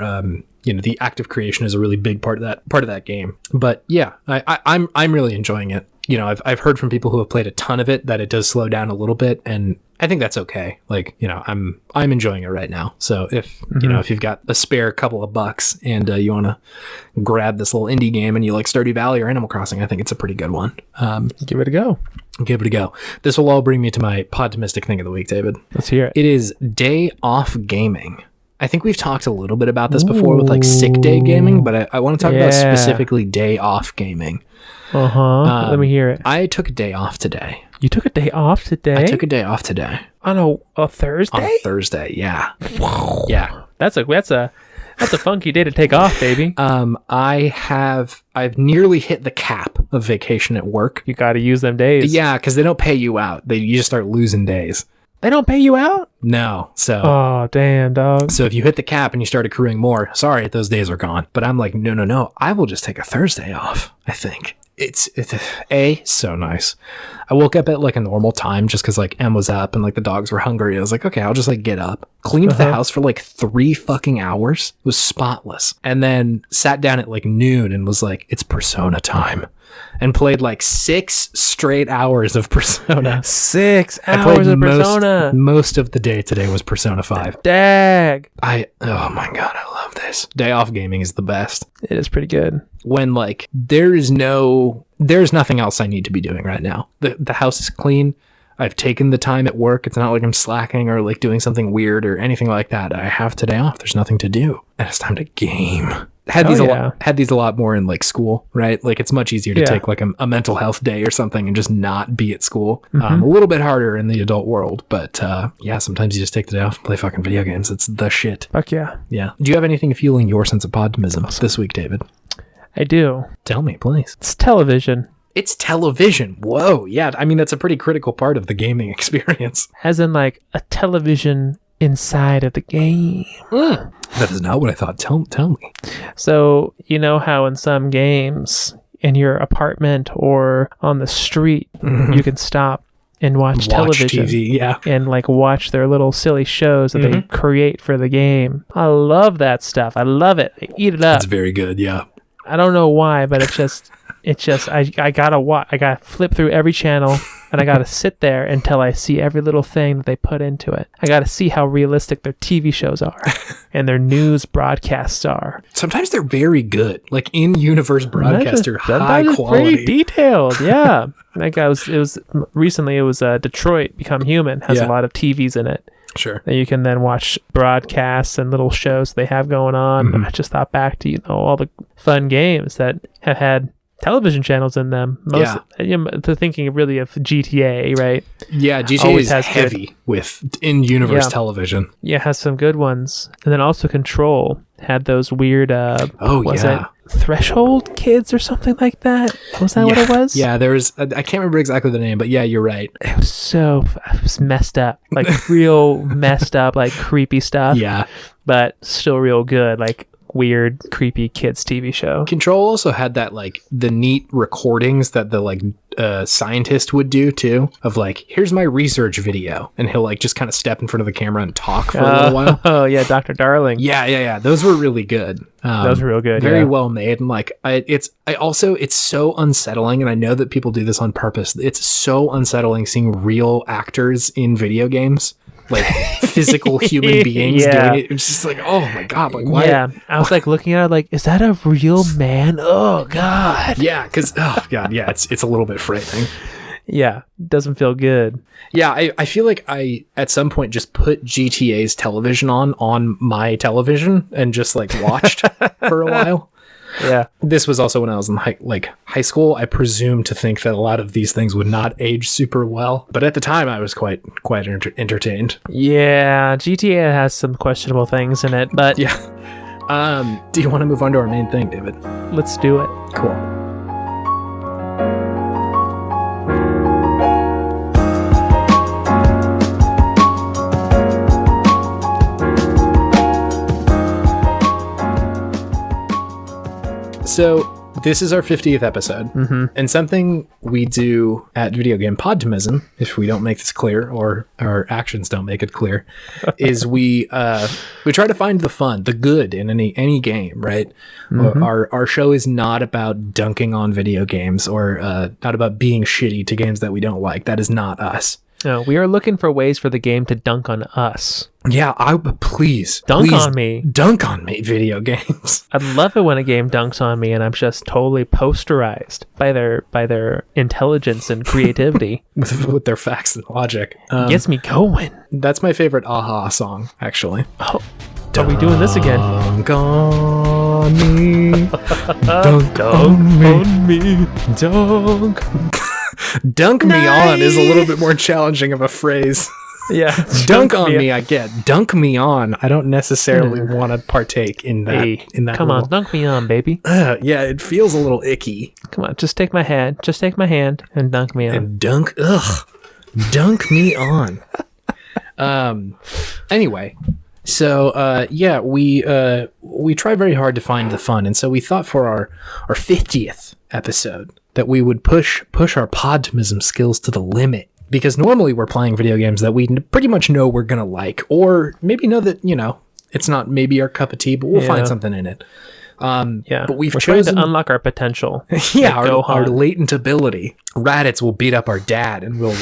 the act of creation is a really big part of that game. But yeah, I'm really enjoying it. I've heard from people who have played a ton of it that it does slow down a little bit, and I think that's okay. Like, I'm enjoying it right now. So if you've got a spare couple of bucks and you want to grab this little indie game and you like Stardew Valley or Animal Crossing, I think it's a pretty good one. Give it a go. Give it a go. This will all bring me to my Podtimistic thing of the week, David. Let's hear it. It is day off gaming. I think we've talked a little bit about this before with like sick day gaming, but I want to talk about specifically day off gaming. Let me hear it. I took a day off today. You took a day off today? I took a day off today. On a Thursday? On a Thursday, yeah. Wow. Yeah. That's a funky day to take off, baby. I've nearly hit the cap of vacation at work. You got to use them days. Yeah, because they don't pay you out. You just start losing days. They don't pay you out? No. So. Oh, damn, dog. So if you hit the cap and you start accruing more, sorry, those days are gone. But I'm like, no. I will just take a Thursday off, I think. It's so nice. I woke up at like a normal time just because like Em was up and like the dogs were hungry. I was like, okay, I'll just like get up. Cleaned the house for like 3 fucking hours. It was spotless. And then sat down at like noon and was like, it's Persona time. And played like 6 straight hours of Persona. 6 hours of Persona. Most of the day today was Persona 5. Dag. Oh my God, I love this. Day off gaming is the best. It is pretty good. When like there's nothing else I need to be doing right now. The house is clean. I've taken the time at work. It's not like I'm slacking or like doing something weird or anything like that. I have today off. There's nothing to do. And it's time to game. Had these a lot more in like school, right? Like it's much easier to take like a mental health day or something and just not be at school. A little bit harder in the adult world, but sometimes you just take the day off and play fucking video games. It's the shit. Fuck yeah. Yeah. Do you have anything fueling your sense of Podtimism this week, David? I do. Tell me, please. It's television. It's television. Whoa. Yeah. I mean, that's a pretty critical part of the gaming experience. As in like a television inside of the game. That is not what I thought. Tell me. So, you know how in some games in your apartment or on the street, you can stop and watch television. TV, yeah. And like watch their little silly shows that they create for the game. I love that stuff. I love it. I eat it up. It's very good, yeah. I don't know why, but it's just I gotta watch. I gotta flip through every channel, and I gotta sit there until I see every little thing that they put into it. I gotta see how realistic their TV shows are and their news broadcasts are. Sometimes they're very good, like in-universe broadcasts are high quality, very detailed. Yeah, like it was recently. It was Detroit Become Human has a lot of TVs in it. Sure. That you can then watch broadcasts and little shows they have going on. I just thought back to all the fun games that have had television channels in them. The thinking really of GTA, right? Yeah, GTA always is heavy with in-universe television. Yeah, it has some good ones. And then also Control had those weird it Threshold Kids or something like that? Was that what it was? Yeah, there was I can't remember exactly the name, but yeah, you're right. It was messed up. Like real messed up, like creepy stuff. Yeah. But still real good, like weird, creepy kids TV show. Control also had that like the neat recordings that the like scientist would do too, of like, here's my research video, and he'll like just kind of step in front of the camera and talk for a little while. Oh yeah, Dr. Darling. Yeah. Those were really good. Those were real good. Very well made, and like it's so unsettling, and I know that people do this on purpose. It's so unsettling seeing real actors in video games. Like physical human beings doing it. It's just like, oh my God, like why? Yeah, I was like looking at it like, is that a real man? Oh God. Yeah, because it's a little bit frightening. Yeah, doesn't feel good. Yeah, I feel like I at some point just put GTA's television on my television and just like watched for a while. Yeah. This was also when I was in high school. I presume to think that a lot of these things would not age super well, but at the time I was quite entertained. Yeah, GTA has some questionable things in it, but yeah. Do you want to move on to our main thing, David? Let's do it. Cool. So this is our 50th episode, and something we do at Video Game Podtimism, if we don't make this clear or our actions don't make it clear, is we try to find the fun, the good in any game, right? Our show is not about dunking on video games or not about being shitty to games that we don't like. That is not us. No, we are looking for ways for the game to dunk on us. Yeah, please Dunk on me. Dunk on me, video games. I love it when a game dunks on me and I'm just totally posterized by their intelligence and creativity. with their facts and logic. Gets me going. That's my favorite Aha song, actually. Oh, are we doing this again? Dunk on me. Dunk on me. Dunk. Dunk me on is a little bit more challenging of a phrase. Yeah. Dunk on me, I get. Dunk me on. I don't necessarily want to partake in that. Hey, in that come on, dunk me on, baby. Yeah, it feels a little icky. Come on, just take my hand. Just take my hand and dunk me on. And dunk me on. Anyway, so yeah, we try very hard to find the fun, and so we thought for our 50th episode that we would push our podtimism skills to the limit, because normally we're playing video games that we pretty much know we're gonna like, or maybe know that, you know, it's not maybe our cup of tea, but we'll find something in it. Yeah, but we're trying to unlock our potential. Yeah, our latent ability. Raditz will beat up our dad, and we'll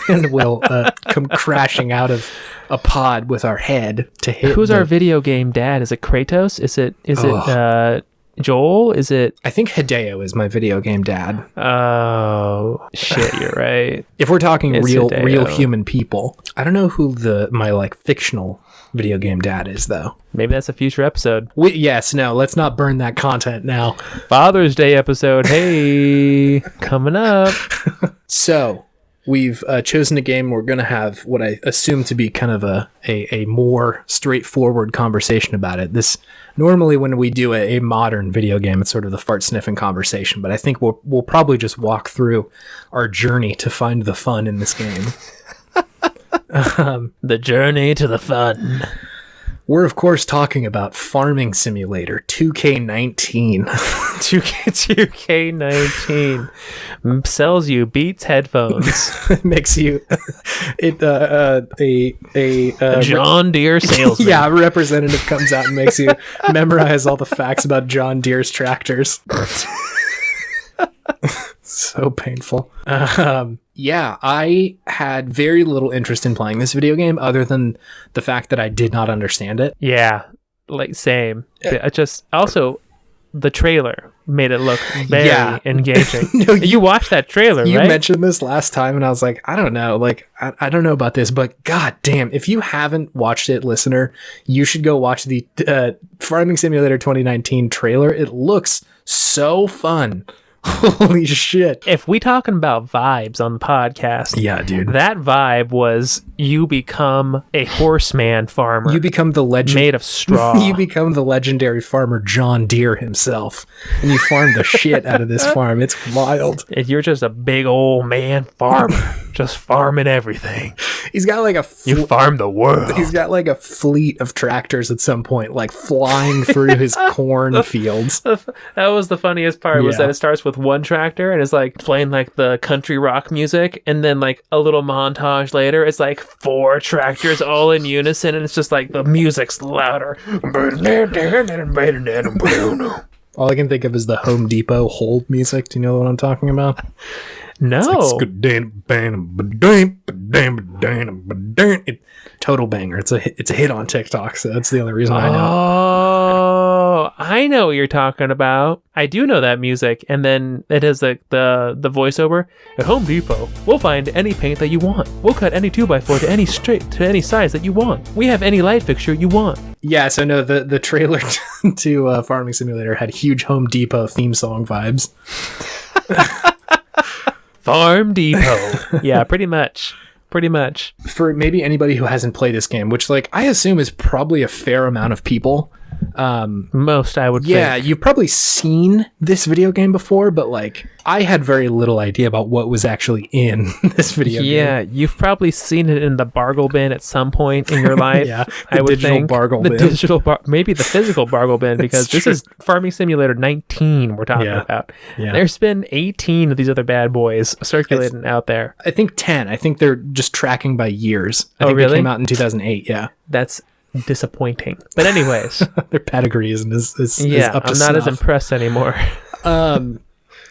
and we'll come crashing out of a pod with our head to hit. Who's our video game dad? Is it Kratos? Is it Joel? Is it? I think Hideo is my video game dad. Oh shit, you're right. If we're talking It's real Hideo. human people, I don't know who my like fictional video game dad is though. Maybe that's a future episode. Let's not burn that content now. Father's Day episode. Hey, coming up. So we've chosen a game. We're going to have what I assume to be kind of a more straightforward conversation about it. This normally when we do a modern video game, it's sort of the fart sniffing conversation, but I think we'll probably just walk through our journey to find the fun in this game. The journey to the fun. We're of course talking about Farming Simulator 2K19. 2K19 sells you Beats headphones. Makes you a John Deere salesman. Yeah, a representative comes out and makes you memorize all the facts about John Deere's tractors. So painful. Yeah, I had very little interest in playing this video game other than the fact that I did not understand it. Yeah, like same. I just also the trailer made it look very engaging. No, you watched that trailer, right? You mentioned this last time, and I was like, I don't know. Like, I don't know about this, but god damn, if you haven't watched it, listener, you should go watch the Farming Simulator 2019 trailer. It looks so fun. Holy shit. If we talking about vibes on the podcast, yeah, dude, that vibe was you become a horseman farmer. You become the legend made of straw. You become the legendary farmer John Deere himself, and you farm the shit out of this farm. It's wild. And you're just a big old man farmer, just farming everything. He's got like you farm the world. He's got like a fleet of tractors at some point, like flying through his corn fields. That was the funniest part. Was that it starts with one tractor and it's like playing like the country rock music, and then like a little montage later it's like 4 tractors all in unison, and it's just like the music's louder. All I can think of is the Home Depot hold music. Do you know what I'm talking about? No. Total banger. It's a hit on TikTok, so that's the only reason I know. Oh, I know what you're talking about. I do know that music, and then it has the voiceover. At Home Depot, we'll find any paint that you want. We'll cut any 2x4 to any straight to any size that you want. We have any light fixture you want. Yeah, so no, the trailer to Farming Simulator had huge Home Depot theme song vibes. Farm Depot. Yeah, pretty much. For maybe anybody who hasn't played this game, which like I assume is probably a fair amount of people, Most, I would Yeah, think. you've probably seen this video game before, but like I had very little idea about what was actually in this video game. Yeah, you've probably seen it in the bargle bin at some point in your life. Yeah, I would digital think. bargle the bin. digital maybe the physical bargle bin, because this true. is Farming Simulator 19 we're talking Yeah. about. Yeah. There's been 18 of these other bad boys circulating out there. I think 10. I think they're just tracking by years. I Oh, think really? they came out in 2008. Yeah. That's disappointing. But anyways, Their pedigree isn't is yeah, up to I'm not as snuff. impressed anymore.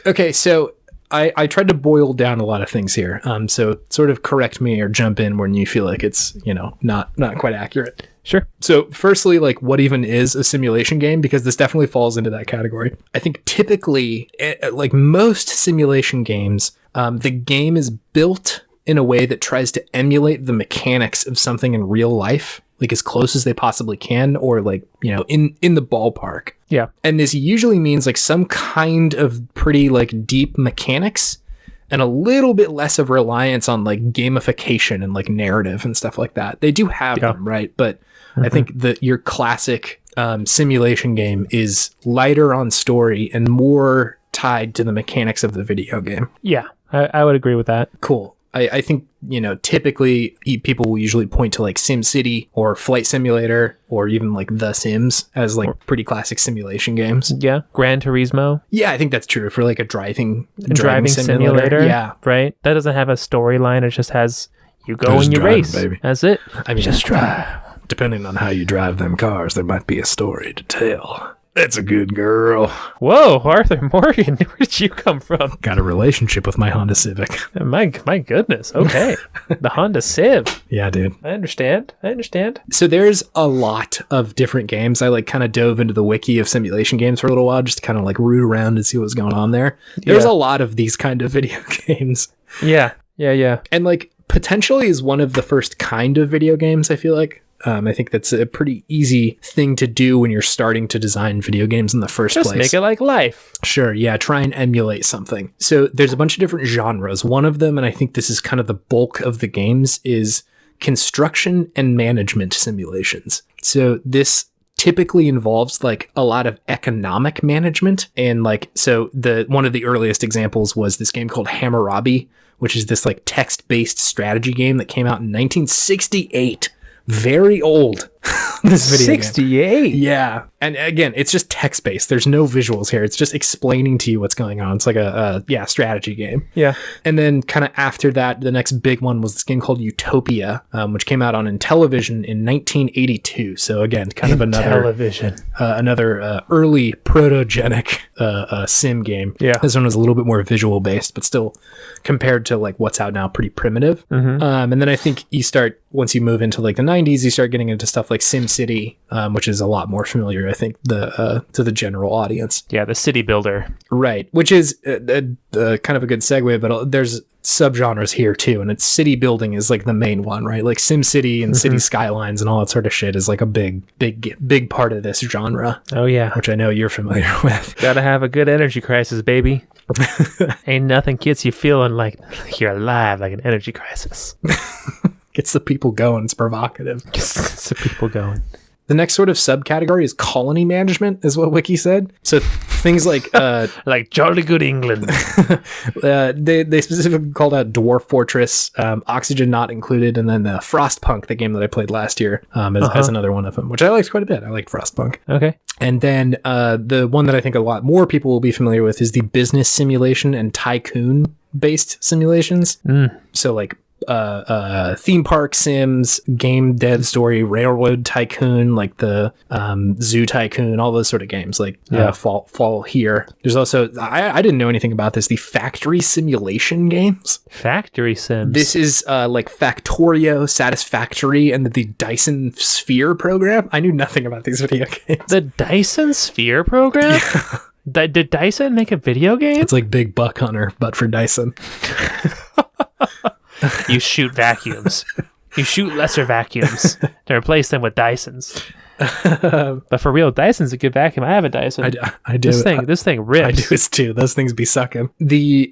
Okay, so I tried to boil down a lot of things here. So sort of correct me or jump in when you feel like it's, not quite accurate. Sure. So firstly, like what even is a simulation game? Because this definitely falls into that category. I think typically, like most simulation games, the game is built in a way that tries to emulate the mechanics of something in real life, like as close as they possibly can, or like, in the ballpark. Yeah. And this usually means like some kind of pretty like deep mechanics and a little bit less of reliance on like gamification and like narrative and stuff like that. They do have them, right? But I think that your classic simulation game is lighter on story and more tied to the mechanics of the video game. Yeah, I would agree with that. Cool. I think, typically people will usually point to like SimCity or Flight Simulator or even like The Sims as like pretty classic simulation games. Yeah. Gran Turismo. Yeah, I think that's true for like a driving simulator. Yeah. Right? That doesn't have a storyline. It just has you go Just and you drive, race. baby. That's it. I mean, Just drive. depending on how you drive them cars, there might be a story to tell. That's a good girl. Whoa, Arthur Morgan, where did you come from? Got a relationship with my Honda Civic. My goodness. Okay. The Honda Civ. Yeah, dude. I understand. So there's a lot of different games. I like kind of dove into the wiki of simulation games for a little while just to kind of like root around and see what was going on there. There's Yeah. a lot of these kind of video games. Yeah. And like potentially is one of the first kind of video games, I feel like. I think that's a pretty easy thing to do when you're starting to design video games in the first Just place. make it like life. Sure, yeah, try and emulate something. So there's a bunch of different genres. One of them, and I think this is kind of the bulk of the games, is construction and management simulations. So this typically involves like a lot of economic management, and like so the one of the earliest examples was this game called Hammurabi, which is this like text-based strategy game that came out in 1968. Very old. This video game. 68. Yeah. And again, it's just text-based. There's no visuals here. It's just explaining to you what's going on. It's like a strategy game. Yeah. And then kind of after that, the next big one was this game called Utopia, which came out on Intellivision in 1982. So again, kind of Television. another early protogenic sim game. Yeah. This one was a little bit more visual based, but still compared to like what's out now, pretty primitive. And then I think once you move into like the 90s, you start getting into stuff like SimCity, which is a lot more familiar, I think, to the general audience. Yeah, the city builder. Right, which is kind of a good segue, but there's subgenres here too, and it's city building is like the main one, right? Like SimCity and City Skylines and all that sort of shit is like a big part of this genre. Oh yeah. Which I know you're familiar with. Gotta have a good energy crisis, baby. Ain't nothing gets you feeling like you're alive like an energy crisis. Gets the people going. It's provocative. Gets the people going. The next sort of subcategory is colony management, is what Wiki said. So things like like jolly good England. they specifically called out Dwarf Fortress, Oxygen not included, and then Frostpunk, the game that I played last year, as another one of them, which I liked quite a bit. I liked Frostpunk. Okay. And then the one that I think a lot more people will be familiar with is the business simulation and tycoon based simulations. So like theme park sims, game dev story, railroad tycoon, like the zoo tycoon, all those sort of games like fall here. There's also I didn't know anything about this, the factory simulation games. Factory sims. This is like Factorio, Satisfactory, and the Dyson Sphere program. I knew nothing about these video games. The Dyson Sphere program? Did Dyson make a video game? It's like Big Buck Hunter, but for Dyson. You shoot vacuums. You shoot lesser vacuums to replace them with Dysons. But for real, Dyson's a good vacuum. I have a Dyson. I do. This thing rips. I do it too. Those things be sucking. The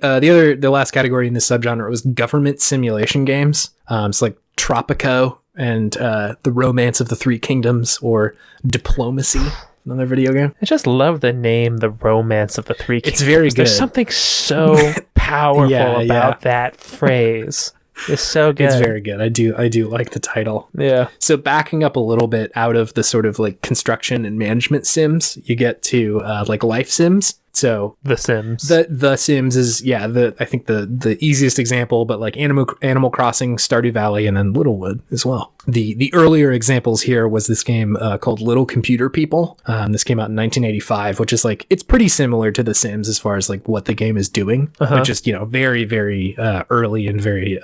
last category in this subgenre was government simulation games. It's like Tropico and the Romance of the Three Kingdoms or Diplomacy. Another video game. I just love the name, The Romance of the Three Kings. It's very good. There's something so powerful about that phrase. It's so good. It's very good. I do like the title. Yeah. So backing up a little bit out of the sort of like construction and management sims, you get to like life sims. So The Sims. The Sims is I think the easiest example, but like Animal Crossing, Stardew Valley, and then Littlewood as well. The earlier examples here was this game called Little Computer People. This came out in 1985, which is like, it's pretty similar to The Sims as far as like what the game is doing, but just, you know, very, very early and very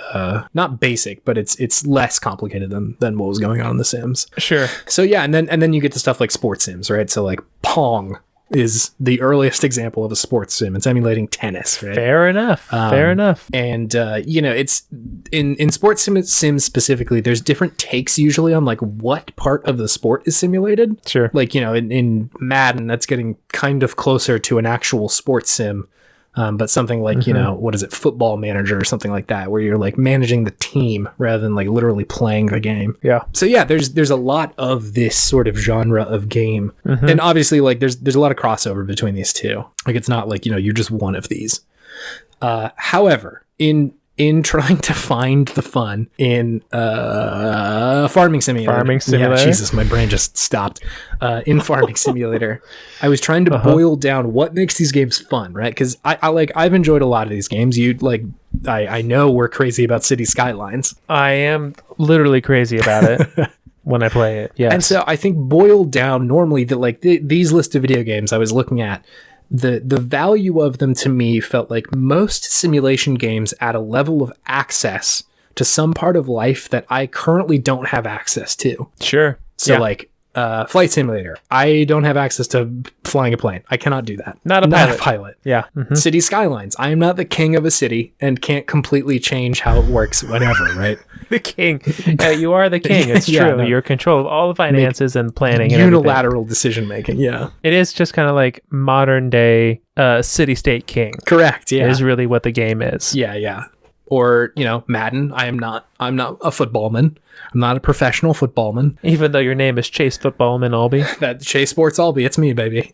not basic, but it's less complicated than what was going on in The Sims. Sure. So yeah, and then you get to stuff like sports sims, right? So like Pong is the earliest example of a sports sim. It's emulating tennis, right? Fair enough. Fair enough. And you know, it's in sports sims specifically, there's different takes usually on like what part of the sport is simulated. Sure. Like, you know, in Madden, that's getting kind of closer to an actual sports sim. But something like, you know, what is it, Football Manager or something like that, where you're like managing the team rather than like literally playing the game. Yeah. So yeah, there's a lot of this sort of genre of game, and obviously like there's a lot of crossover between these two. Like it's not like, you know, you're just one of these. However, in trying to find the fun in Farming Simulator. Yeah, Jesus, my brain just stopped. In Farming Simulator, I was trying to boil down what makes these games fun, right? Because I've enjoyed a lot of these games. I know we're crazy about City Skylines. I am literally crazy about it when I play it. Yes. And so I think boiled down normally that like these list of video games I was looking at, the value of them to me felt like most simulation games add a level of access to some part of life that I currently don't have access to. Sure. So like Flight Simulator, I don't have access to flying a plane. I cannot do that. Not a pilot. Yeah. City Skylines, I am not the king of a city and can't completely change how it works whenever, right? The king. You are the king. It's true. No. You're in control of all the finances and planning and unilateral decision making. Yeah. It is just kind of like modern day city-state king. Correct. Yeah. Is really what the game is. Yeah. Yeah. Or, you know, Madden. I'm not a footballman. I'm not a professional footballman. Even though your name is Chase Footballman Albee. That Chase Sports Albee. It's me, baby.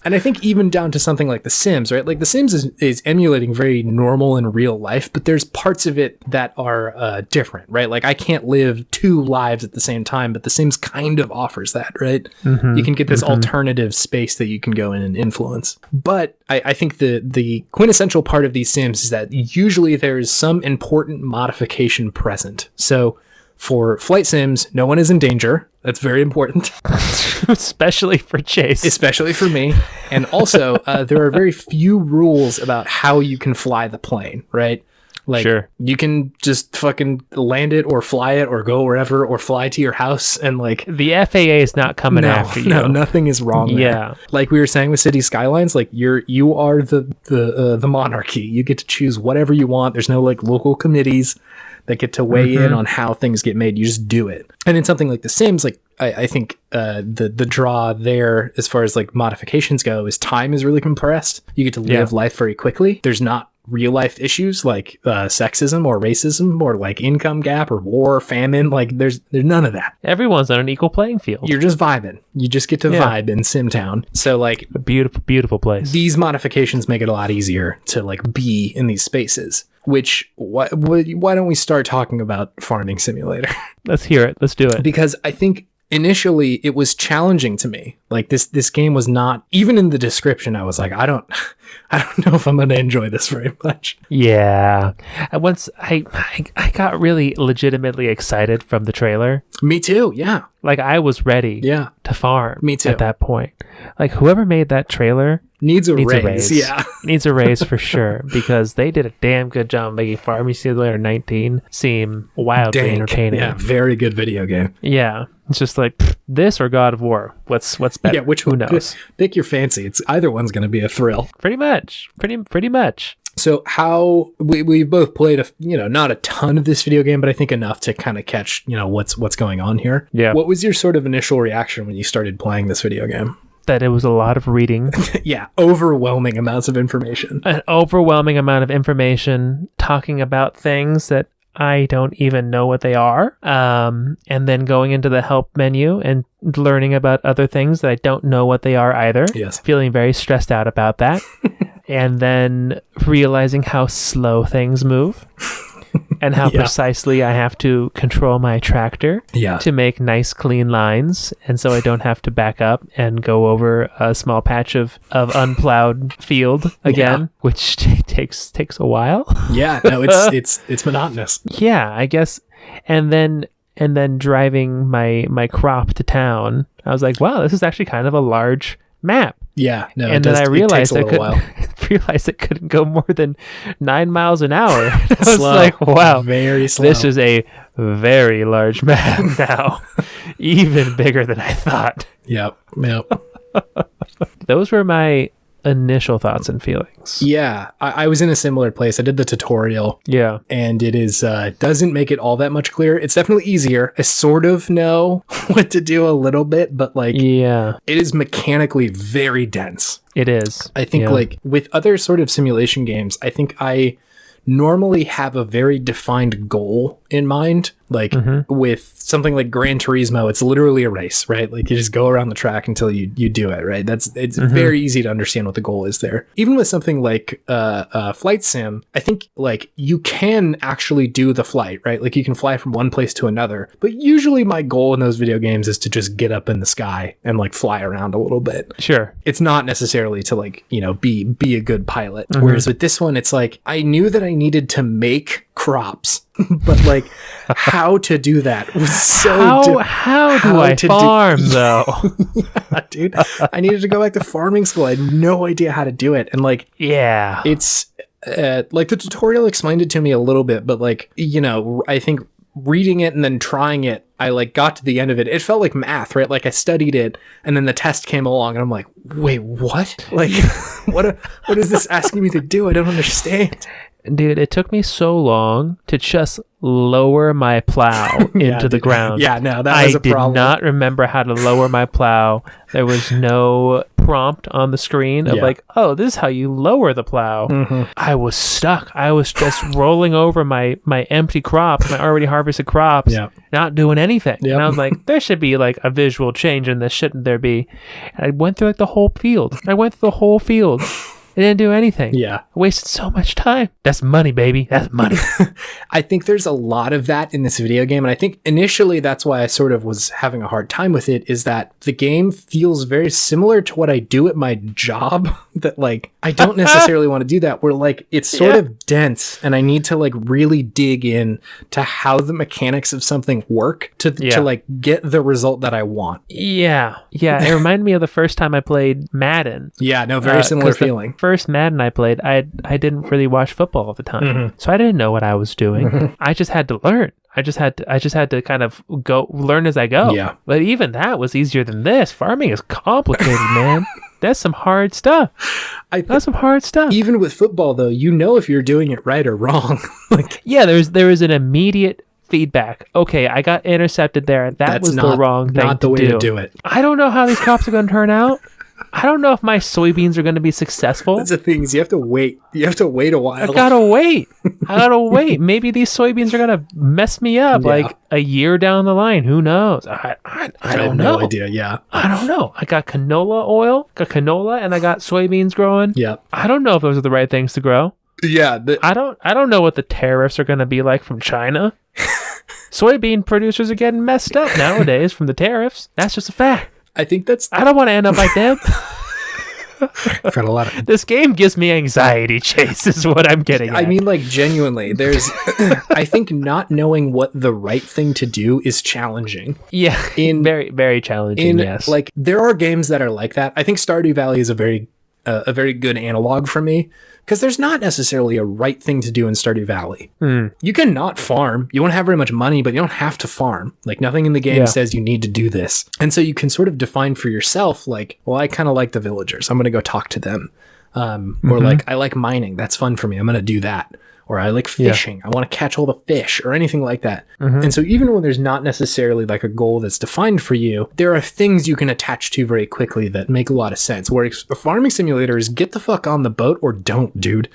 And I think even down to something like The Sims, right? Like The Sims is emulating very normal and real life, but there's parts of it that are different, right? Like I can't live two lives at the same time, but The Sims kind of offers that, right? You can get this alternative space that you can go in and influence. But I think the quintessential part of these Sims is that usually there is some important modification present. So for flight sims, no one is in danger. That's very important. Especially for Chase. Especially for me. And also, there are very few rules about how you can fly the plane, right? Like, sure. You can just fucking land it or fly it or go wherever or fly to your house and like... The FAA is not coming after you. No, nothing is wrong there. Yeah. Like we were saying with City Skylines, like you are the monarchy. You get to choose whatever you want. There's no like local committees that get to weigh in on how things get made. You just do it. And in something like The Sims, like I think the draw there as far as like modifications go is time is really compressed. You get to live life very quickly. There's not real life issues like sexism or racism or like income gap or war, famine. Like there's none of that. Everyone's on an equal playing field. You're just vibing. You just get to vibe in Simtown. So like a beautiful place. These modifications make it a lot easier to like be in these spaces. Which why don't we start talking about Farming Simulator? Let's hear it. Let's do it. Because I think initially it was challenging to me. Like this game was not, even in the description I was like, I don't know if I'm going to enjoy this very much. Yeah. Once I got really legitimately excited from the trailer. Me too. Yeah. Like I was ready to farm. Me too. At that point. Like whoever made that trailer needs a raise. Yeah. Needs a raise for sure, because they did a damn good job making Farming Simulator 19 seem wildly entertaining. Yeah, very good video game. Yeah. It's just like this or God of War. What's better? Yeah, who knows? Pick your fancy. It's either one's going to be a thrill. Pretty much. Pretty much. So how we both played not a ton of this video game, but I think enough to kind of catch, what's going on here. Yeah. What was your sort of initial reaction when you started playing this video game? That it was a lot of reading. Yeah, overwhelming amounts of information. An overwhelming amount of information talking about things that I don't even know what they are. And then going into the help menu and learning about other things that I don't know what they are either. Yes. Feeling very stressed out about that. And then realizing how slow things move. And how precisely I have to control my tractor to make nice, clean lines. And so I don't have to back up and go over a small patch of unplowed field again, which takes a while. Yeah, no, it's monotonous. Yeah, I guess. And then driving my crop to town, I was like, wow, this is actually kind of a large map. Yeah, no, and then I realized it couldn't go more than 9 miles an hour. I was like, wow, very slow. This is a very large map now, even bigger than I thought. Yep. Those were my initial thoughts and feelings. Yeah, I was in a similar place. I did the tutorial. Yeah. And it is doesn't make it all that much clearer. It's definitely easier. I sort of know what to do a little bit, but like it is mechanically very dense. It is. I think like with other sort of simulation games, I think I normally have a very defined goal in mind. Like with something like Gran Turismo, it's literally a race, right? Like you just go around the track until you do it, right? It's very easy to understand what the goal is there. Even with something like Flight Sim, I think like you can actually do the flight, right? Like you can fly from one place to another. But usually my goal in those video games is to just get up in the sky and like fly around a little bit. Sure. It's not necessarily to like, you know, be a good pilot. Whereas with this one, it's like I knew that I needed to make crops, but like how to do that was so how do I farm though? Yeah, dude, I needed to go back to farming school. I had no idea how to do it, and like it's like the tutorial explained it to me a little bit, but like, you know, I think reading it and then trying it, I like got to the end of it. It felt like math, right? Like I studied it and then the test came along and I'm like, wait, what? Like what is this asking me to do? I don't understand. Dude, it took me so long to just lower my plow into the ground. Yeah, no, that was a problem. I did not remember how to lower my plow. There was no prompt on the screen of like, oh, this is how you lower the plow. I was stuck. I was just rolling over my empty crops, my already harvested crops, not doing anything. And I was like, there should be like a visual change in this, shouldn't there be? And I went through like the whole field. It didn't do anything. Yeah. I wasted so much time. That's money, baby. That's money. I think there's a lot of that in this video game. And I think initially that's why I sort of was having a hard time with it, is that the game feels very similar to what I do at my job. That like, I don't necessarily want to do that. Where like, it's sort of dense and I need to like really dig in to how the mechanics of something work to like get the result that I want. Yeah. Yeah. It reminded me of the first time I played Madden. Yeah. No, very similar feeling. First Madden I played, I didn't really watch football all the time, so I didn't know what I was doing. I just had to learn. I just had to kind of go learn as I go. Yeah. But even that was easier than this. Farming is complicated, man. That's some hard stuff. That's some hard stuff. Even with football, though, you know if you're doing it right or wrong. Like, yeah, there is an immediate feedback. Okay, I got intercepted there. That's was the wrong thing not the way to do it. I don't know how these crops are going to turn out. I don't know if my soybeans are going to be successful. That's the thing is you have to wait. You have to wait a while. I gotta wait. Maybe these soybeans are going to mess me up like a year down the line. Who knows? I don't know. No idea. Yeah. I don't know. I got canola, and I got soybeans growing. Yeah. I don't know if those are the right things to grow. Yeah. I don't know what the tariffs are going to be like from China. Soybean producers are getting messed up nowadays from the tariffs. That's just a fact. I think I don't want to end up like them. I've got a lot of... This game gives me anxiety, Chase, is what I'm getting at. I mean, like, genuinely, there's... I think not knowing what the right thing to do is challenging. Yeah, very, very challenging, yes. Like, there are games that are like that. I think Stardew Valley is a very good analog for me, because there's not necessarily a right thing to do in Stardew Valley. You can not farm. You won't have very much money, but you don't have to farm. Like, nothing in the game says you need to do this. And so you can sort of define for yourself, like, well, I kind of like the villagers. I'm going to go talk to them. Or like, I like mining. That's fun for me. I'm going to do that. Or I like fishing. I want to catch all the fish or anything like that. And so even when there's not necessarily like a goal that's defined for you, there are things you can attach to very quickly that make a lot of sense. Where a farming simulator is get the fuck on the boat or don't, dude.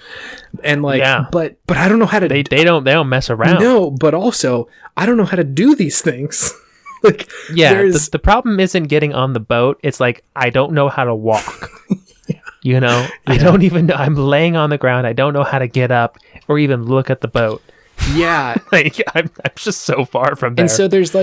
And like, but I don't know how to. They don't mess around. No, but also I don't know how to do these things. Like, the problem isn't getting on the boat. It's like, I don't know how to walk. You know, I don't even know. I'm laying on the ground. I don't know how to get up or even look at the boat. Yeah. Like, I'm just so far from there. And so there's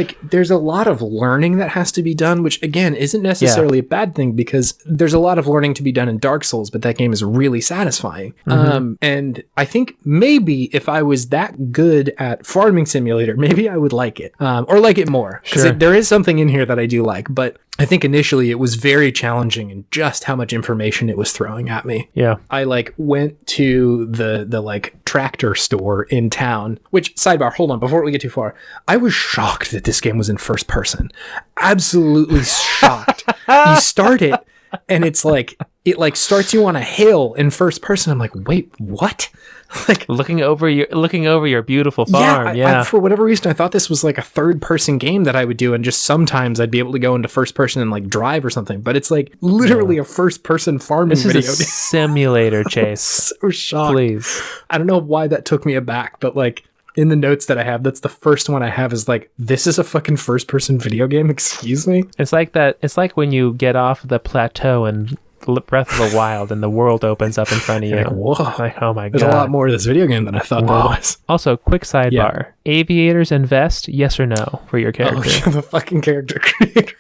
a lot of learning that has to be done, which again isn't necessarily a bad thing, because there's a lot of learning to be done in Dark Souls, but that game is really satisfying. And I think maybe if I was that good at Farming Simulator, maybe I would like it, or like it more. Because there is something in here that I do like, but I think initially it was very challenging in just how much information it was throwing at me. Yeah. I like went to the like tractor store in town, which, sidebar, hold on, before we get too far, I was shocked that this game was in first person. Absolutely shocked. You start it and it starts you on a hill in first person. I'm like, wait, what? Like looking over your beautiful farm. I, for whatever reason, I thought this was like a third person game that I would do, and just sometimes I'd be able to go into first person and like drive or something. But it's like literally a first person farming video. This is a simulator, Chase. So shocked. Please. I don't know why that took me aback, but like in the notes that I have, that's the first one I have is like, this is a fucking first person video game. Excuse me. It's like that. It's like when you get off the plateau and Breath of the Wild and the world opens up in front of you. Like, whoa. Like, oh my god. There's a lot more to this video game than I thought there was. Also, quick sidebar. Aviators and vest, yes or no for your character? Oh, the fucking character creator.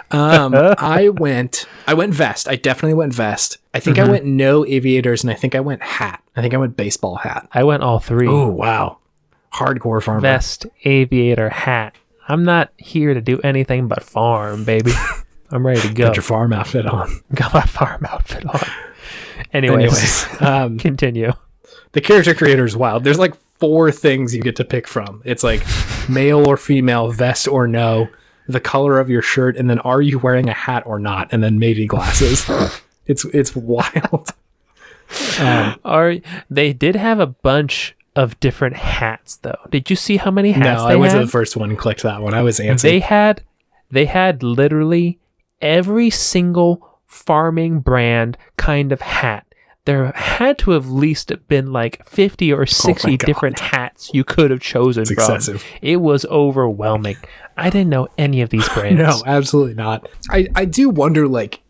I went vest. I definitely went vest. I think I went no aviators, and I think I went hat. I think I went baseball hat. I went all three. Oh, wow. Hardcore farmer. Vest, aviator, hat. I'm not here to do anything but farm, baby. I'm ready to go. Got your farm outfit on. Got my farm outfit on. Anyways, continue. The character creator is wild. There's like 4 things you get to pick from. It's like male or female, vest or no, the color of your shirt, and then are you wearing a hat or not, and then maybe glasses. It's wild. They did have a bunch of different hats, though. Did you see how many hats they had? No, I wasn't the first one who clicked that one. I was antsy. They had literally every single farming brand kind of hat. There had to have at least been like 50 or 60 different hats you could have chosen from. Excessive. It was overwhelming. I didn't know any of these brands. No, absolutely not. I do wonder, like,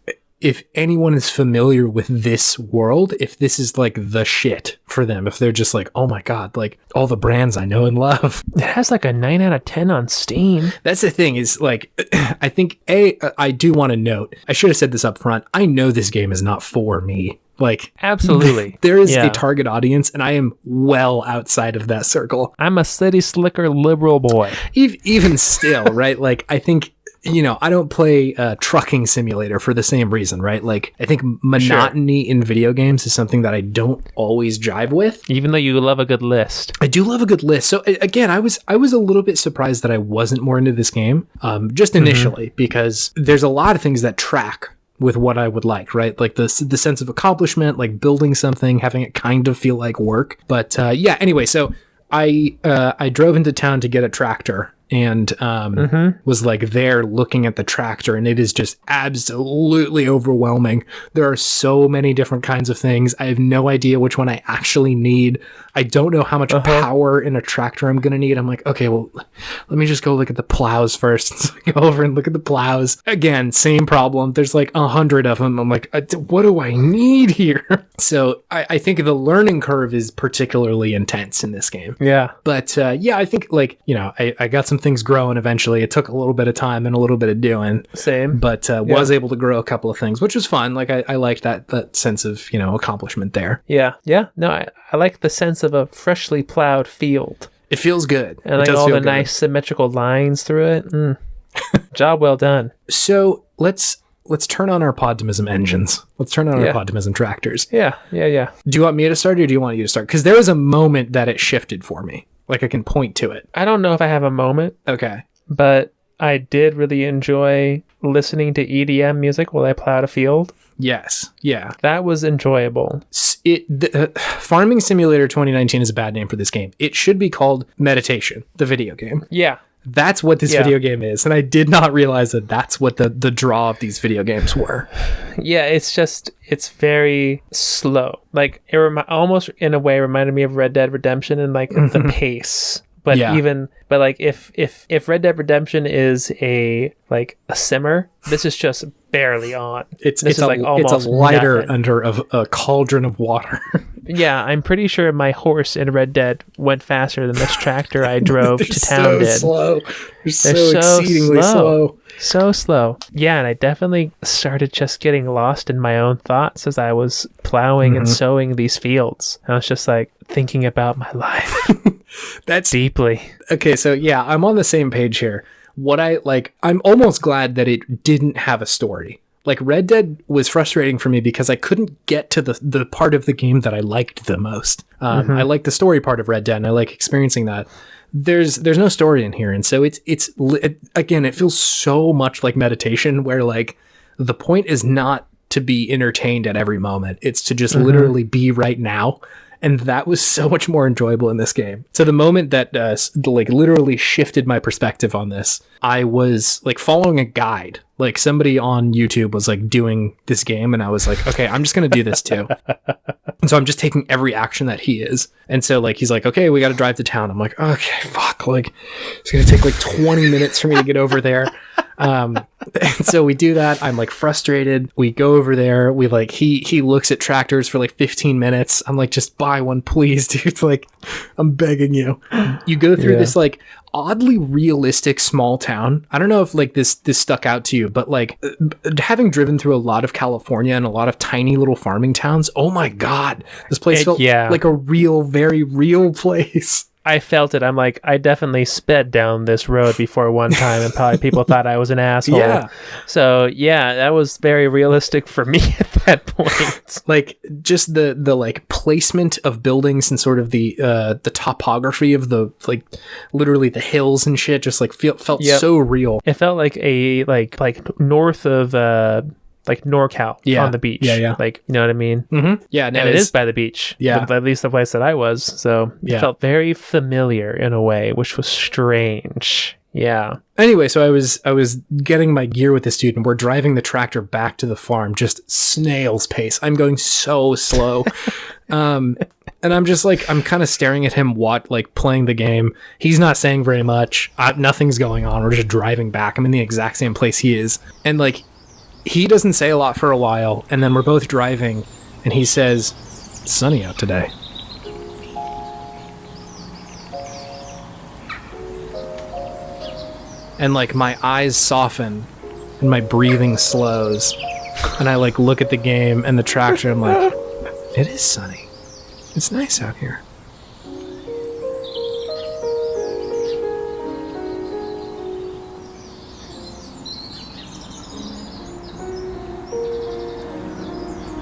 if anyone is familiar with this world, if this is like the shit for them, if they're just like, oh my god, like all the brands I know and love. It has like a 9 out of 10 on Steam. That's the thing, is like, I think I do want to note, I should have said this up front, I know this game is not for me. Like, absolutely. There is a target audience, and I am well outside of that circle. I'm a city slicker liberal boy. Even still, right? Like, I think, I don't play Trucking Simulator for the same reason, right? Like, I think monotony in video games is something that I don't always jive with. Even though you love a good list. I do love a good list. So again, I was a little bit surprised that I wasn't more into this game, just initially, because there's a lot of things that track with what I would like, right? Like the sense of accomplishment, like building something, having it kind of feel like work. But anyway, so I drove into town to get a tractor, and was like there looking at the tractor, and it is just absolutely overwhelming. There are so many different kinds of things. I have no idea which one I actually need. I don't know how much power in a tractor I'm gonna need. I'm like, okay, well, let me just go look at the plows first. So I go over and look at the plows. Again, same problem. There's like 100 of them. I'm like, what do I need here? So I think the learning curve is particularly intense in this game. Yeah. But I think, like, I got some things growing eventually. It took a little bit of time and a little bit of doing. Same. But was able to grow a couple of things, which was fun. Like, I liked that sense of, accomplishment there. Yeah. Yeah. No, I like the sense of a freshly plowed field. It feels good. And like all the nice symmetrical lines through it. Job well done. So let's turn on our Podtimism engines. Let's turn on our Podtimism tractors. Yeah. Do you want me to start, or do you want you to start? Because there was a moment that it shifted for me. Like, I can point to it. I don't know if I have a moment. Okay. But I did really enjoy listening to EDM music while I plowed a field. Yes. Yeah. That was enjoyable. Farming Simulator 2019 is a bad name for this game. It should be called Meditation, the video game. Yeah. That's what this video game is. And I did not realize that that's what the draw of these video games were. Yeah, it's very slow. Like, it almost in a way reminded me of Red Dead Redemption and like the pace. But like if Red Dead Redemption is a simmer, this is just barely on. It's a lighter nothing. Under a cauldron of water. Yeah, I'm pretty sure my horse in Red Dead went faster than this tractor I drove to town did. Slow. They're so exceedingly slow. So slow. Yeah, and I definitely started just getting lost in my own thoughts as I was plowing and sowing these fields. I was just like thinking about my life. That's deeply. Okay, so yeah, I'm on the same page here. I'm almost glad that it didn't have a story. Like, Red Dead was frustrating for me because I couldn't get to the part of the game that I liked the most. I like the story part of Red Dead, and I like experiencing that. There's no story in here, and so it feels so much like meditation, where like the point is not to be entertained at every moment. It's to just literally be right now. And that was so much more enjoyable in this game. So the moment that literally shifted my perspective on this, I was like following a guide. Like, somebody on YouTube was like doing this game, and I was like, okay, I'm just going to do this too. And so I'm just taking every action that he is. And so like, he's like, okay, we got to drive to town. I'm like, okay, fuck. Like, it's going to take like 20 minutes for me to get over there. And so we do that. I'm like frustrated. We go over there. We like, he looks at tractors for like 15 minutes. I'm like, just buy one, please, dude. Like, I'm begging you. You go through this like oddly realistic small town. I don't know if like this stuck out to you, but like having driven through a lot of California and a lot of tiny little farming towns, oh my God, this place felt like a very real place. I felt it. I'm like, I definitely sped down this road before one time, and probably people thought I was an asshole. Yeah. So yeah, that was very realistic for me at that point. Like, just the like placement of buildings and sort of the topography of the like literally the hills and shit just like felt so real. It felt like a like north of like NorCal on the beach. Yeah. Like, you know what I mean? Mm-hmm. Yeah. And it is by the beach. Yeah. At least the place that I was. So it felt very familiar in a way, which was strange. Yeah. Anyway, so I was getting my gear with this dude, and we're driving the tractor back to the farm, just snail's pace. I'm going so slow. And I'm just like, I'm kind of staring at him, playing the game. He's not saying very much. Nothing's going on. We're just driving back. I'm in the exact same place he is. And like, he doesn't say a lot for a while, and then we're both driving, and he says, "It's sunny out today." And like, my eyes soften, and my breathing slows, and I like look at the game and the tractor, and I'm like, it is sunny. It's nice out here.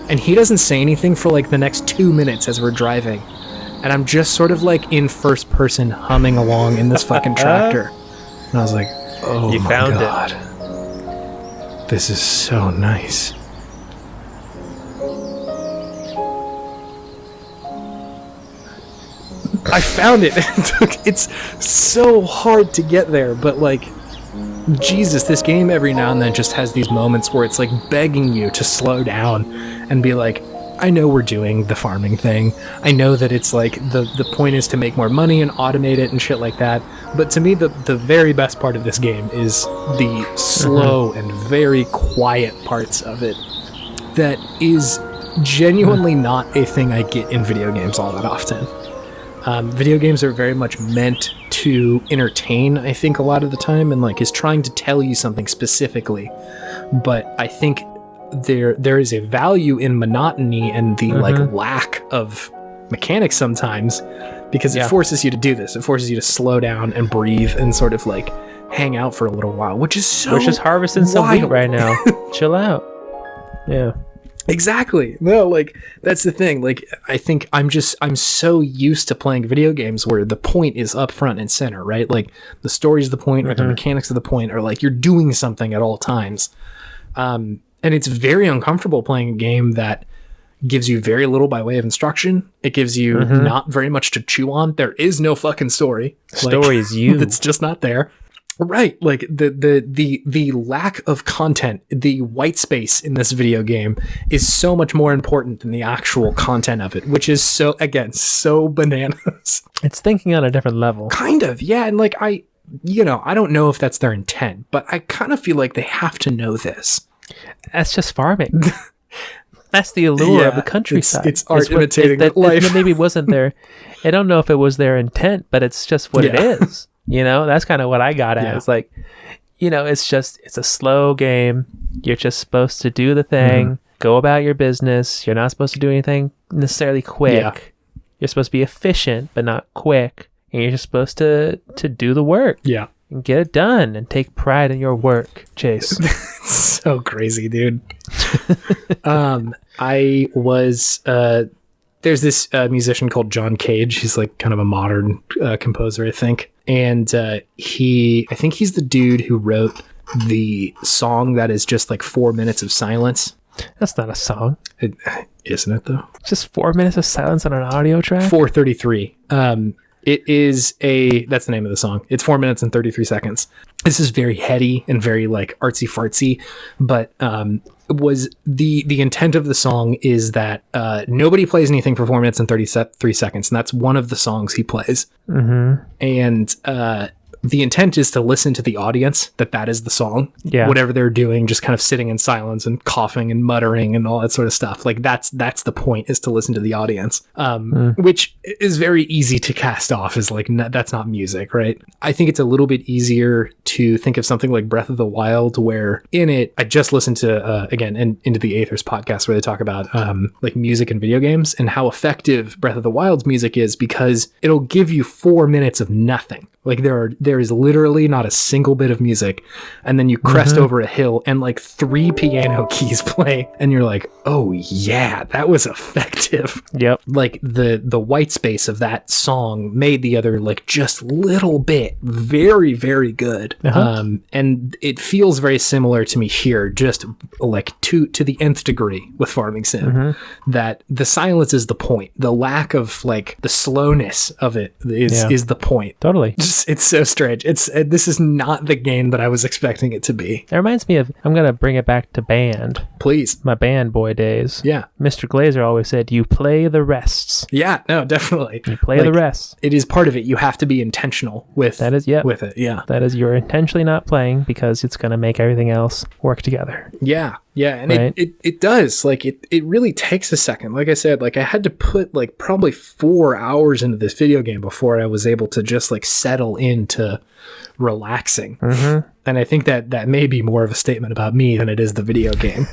And he doesn't say anything for like the next 2 minutes as we're driving. And I'm just sort of like in first person humming along in this fucking tractor. And I was like, oh, you found it. This is so nice. I found it. It's so hard to get there, but like, Jesus, this game every now and then just has these moments where it's like begging you to slow down and be like, I know we're doing the farming thing. I know that it's like the point is to make more money and automate it and shit like that. But to me, the very best part of this game is the slow and very quiet parts of it. That is genuinely not a thing I get in video games all that often. Video games are very much meant to entertain, I think, a lot of the time, and like is trying to tell you something specifically. But I think there is a value in monotony and the like lack of mechanics sometimes, because it forces you to do this. It forces you to slow down and breathe and sort of like hang out for a little while, which is harvesting some wheat right now. Chill out. Yeah. Exactly. No, like that's the thing. Like I think I'm so used to playing video games where the point is up front and center, right? Like the story's the point or the mechanics of the point, or like you're doing something at all times. And it's very uncomfortable playing a game that gives you very little by way of instruction. It gives you not very much to chew on. There is no fucking story. Story is you. It's just not there. Right, like the lack of content, the white space in this video game is so much more important than the actual content of it, which is so bananas. It's thinking on a different level. Kind of, yeah, and like I don't know if that's their intent, but I kind of feel like they have to know this. That's just farming. That's the allure of the countryside. It's art imitating life. It maybe wasn't their. I don't know if it was their intent, but it's just what it is. That's kind of what I got at. It's like, it's a slow game. You're just supposed to do the thing, go about your business. You're not supposed to do anything necessarily quick. Yeah. You're supposed to be efficient, but not quick. And you're just supposed to do the work. Yeah. And get it done and take pride in your work, Chase. It's so crazy, dude. I was... there's this musician called John Cage. He's like kind of a modern composer, I think. And I think he's the dude who wrote the song that is just like 4 minutes of silence. That's not a song. Isn't it though? Just 4 minutes of silence on an audio track? 4:33. That's the name of the song. It's 4 minutes and 33 seconds. This is very heady and very like artsy fartsy, but was the intent of the song is that nobody plays anything for 4 minutes and 33 seconds, and that's one of the songs he plays. And the intent is to listen to the audience, that is the song. Yeah. Whatever they're doing, just kind of sitting in silence and coughing and muttering and all that sort of stuff. Like that's the point, is to listen to the audience, which is very easy to cast off as like, that's not music, right? I think it's a little bit easier to think of something like Breath of the Wild, where in it, I just listened to, again, Into the Aethers podcast, where they talk about like music and video games and how effective Breath of the Wild's music is, because it'll give you 4 minutes of nothing. Like there is literally not a single bit of music, and then you crest over a hill and like 3 piano keys play, and you're like, oh yeah, that was effective. Yep. Like the white space of that song made the other like just little bit very, very good. And it feels very similar to me here, just like to the nth degree with Farming Sim, that the silence is the point. The lack of like the slowness of it is the point. Totally. It's so strange. This is not the game that I was expecting it to be. It reminds me of, I'm going to bring it back to band. Please. My band boy days. Yeah. Mr. Glazer always said, you play the rests. Yeah, no, definitely. You play the rests. It is part of it. You have to be intentional with with it. Yeah. That is, you're intentionally not playing because it's going to make everything else work together. Yeah. Yeah, and right? it does. Like it really takes a second. Like I said, like I had to put like probably 4 hours into this video game before I was able to just like settle into relaxing. And I think that may be more of a statement about me than it is the video game.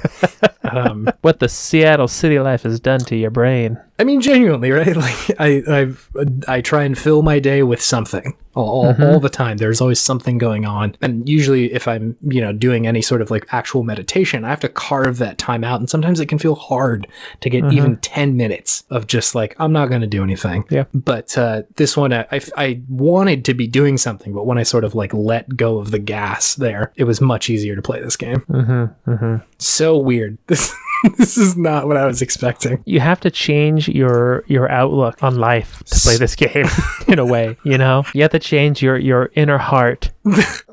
What the Seattle city life has done to your brain. I mean, genuinely, right? Like I try and fill my day with something all the time. There's always something going on. And usually if I'm, doing any sort of like actual meditation, I have to carve that time out. And sometimes it can feel hard to get even 10 minutes of just like, I'm not going to do anything. Yeah. But this one, I wanted to be doing something, but when I sort of like let go of the gas there, it was much easier to play this game. So weird. This is not what I was expecting. You have to change your outlook on life to play this game in a way, You have to change your inner heart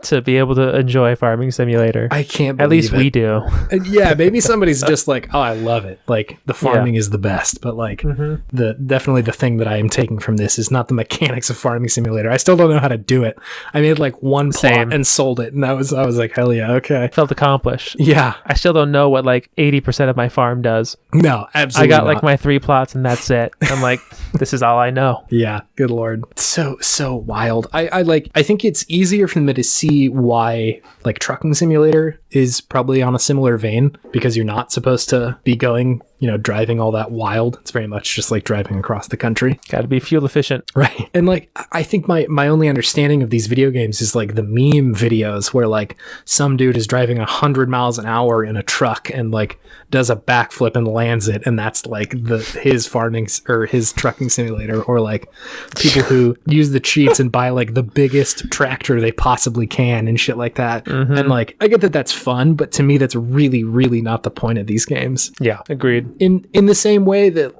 to be able to enjoy Farming Simulator. I can't believe At least it. we do. Yeah, maybe somebody's just like, oh, I love it. Like the farming is the best, but like definitely the thing that I am taking from this is not the mechanics of Farming Simulator. I still don't know how to do it. I made like one plot and sold it, and I was like, hell yeah, okay. Felt accomplished. Yeah. I still don't know what like 80% of my farm does. No, absolutely I got not. like my 3 plots and that's it. I'm like, this is all I know. Yeah, good lord. So wild. I think it's easier for me to see why like Trucking Simulator is probably on a similar vein because you're not supposed to be going, driving all that wild. It's very much just like driving across the country. Got to be fuel efficient. Right. And like, I think my only understanding of these video games is like the meme videos where like some dude is driving 100 miles an hour in a truck and like does a backflip and lands it. And that's like his farming or his trucking simulator, or like people who use the cheats and buy like the biggest tractor they possibly can and shit like that. And like, I get that that's fun, but to me, that's really, really not the point of these games. Yeah, agreed. In the same way that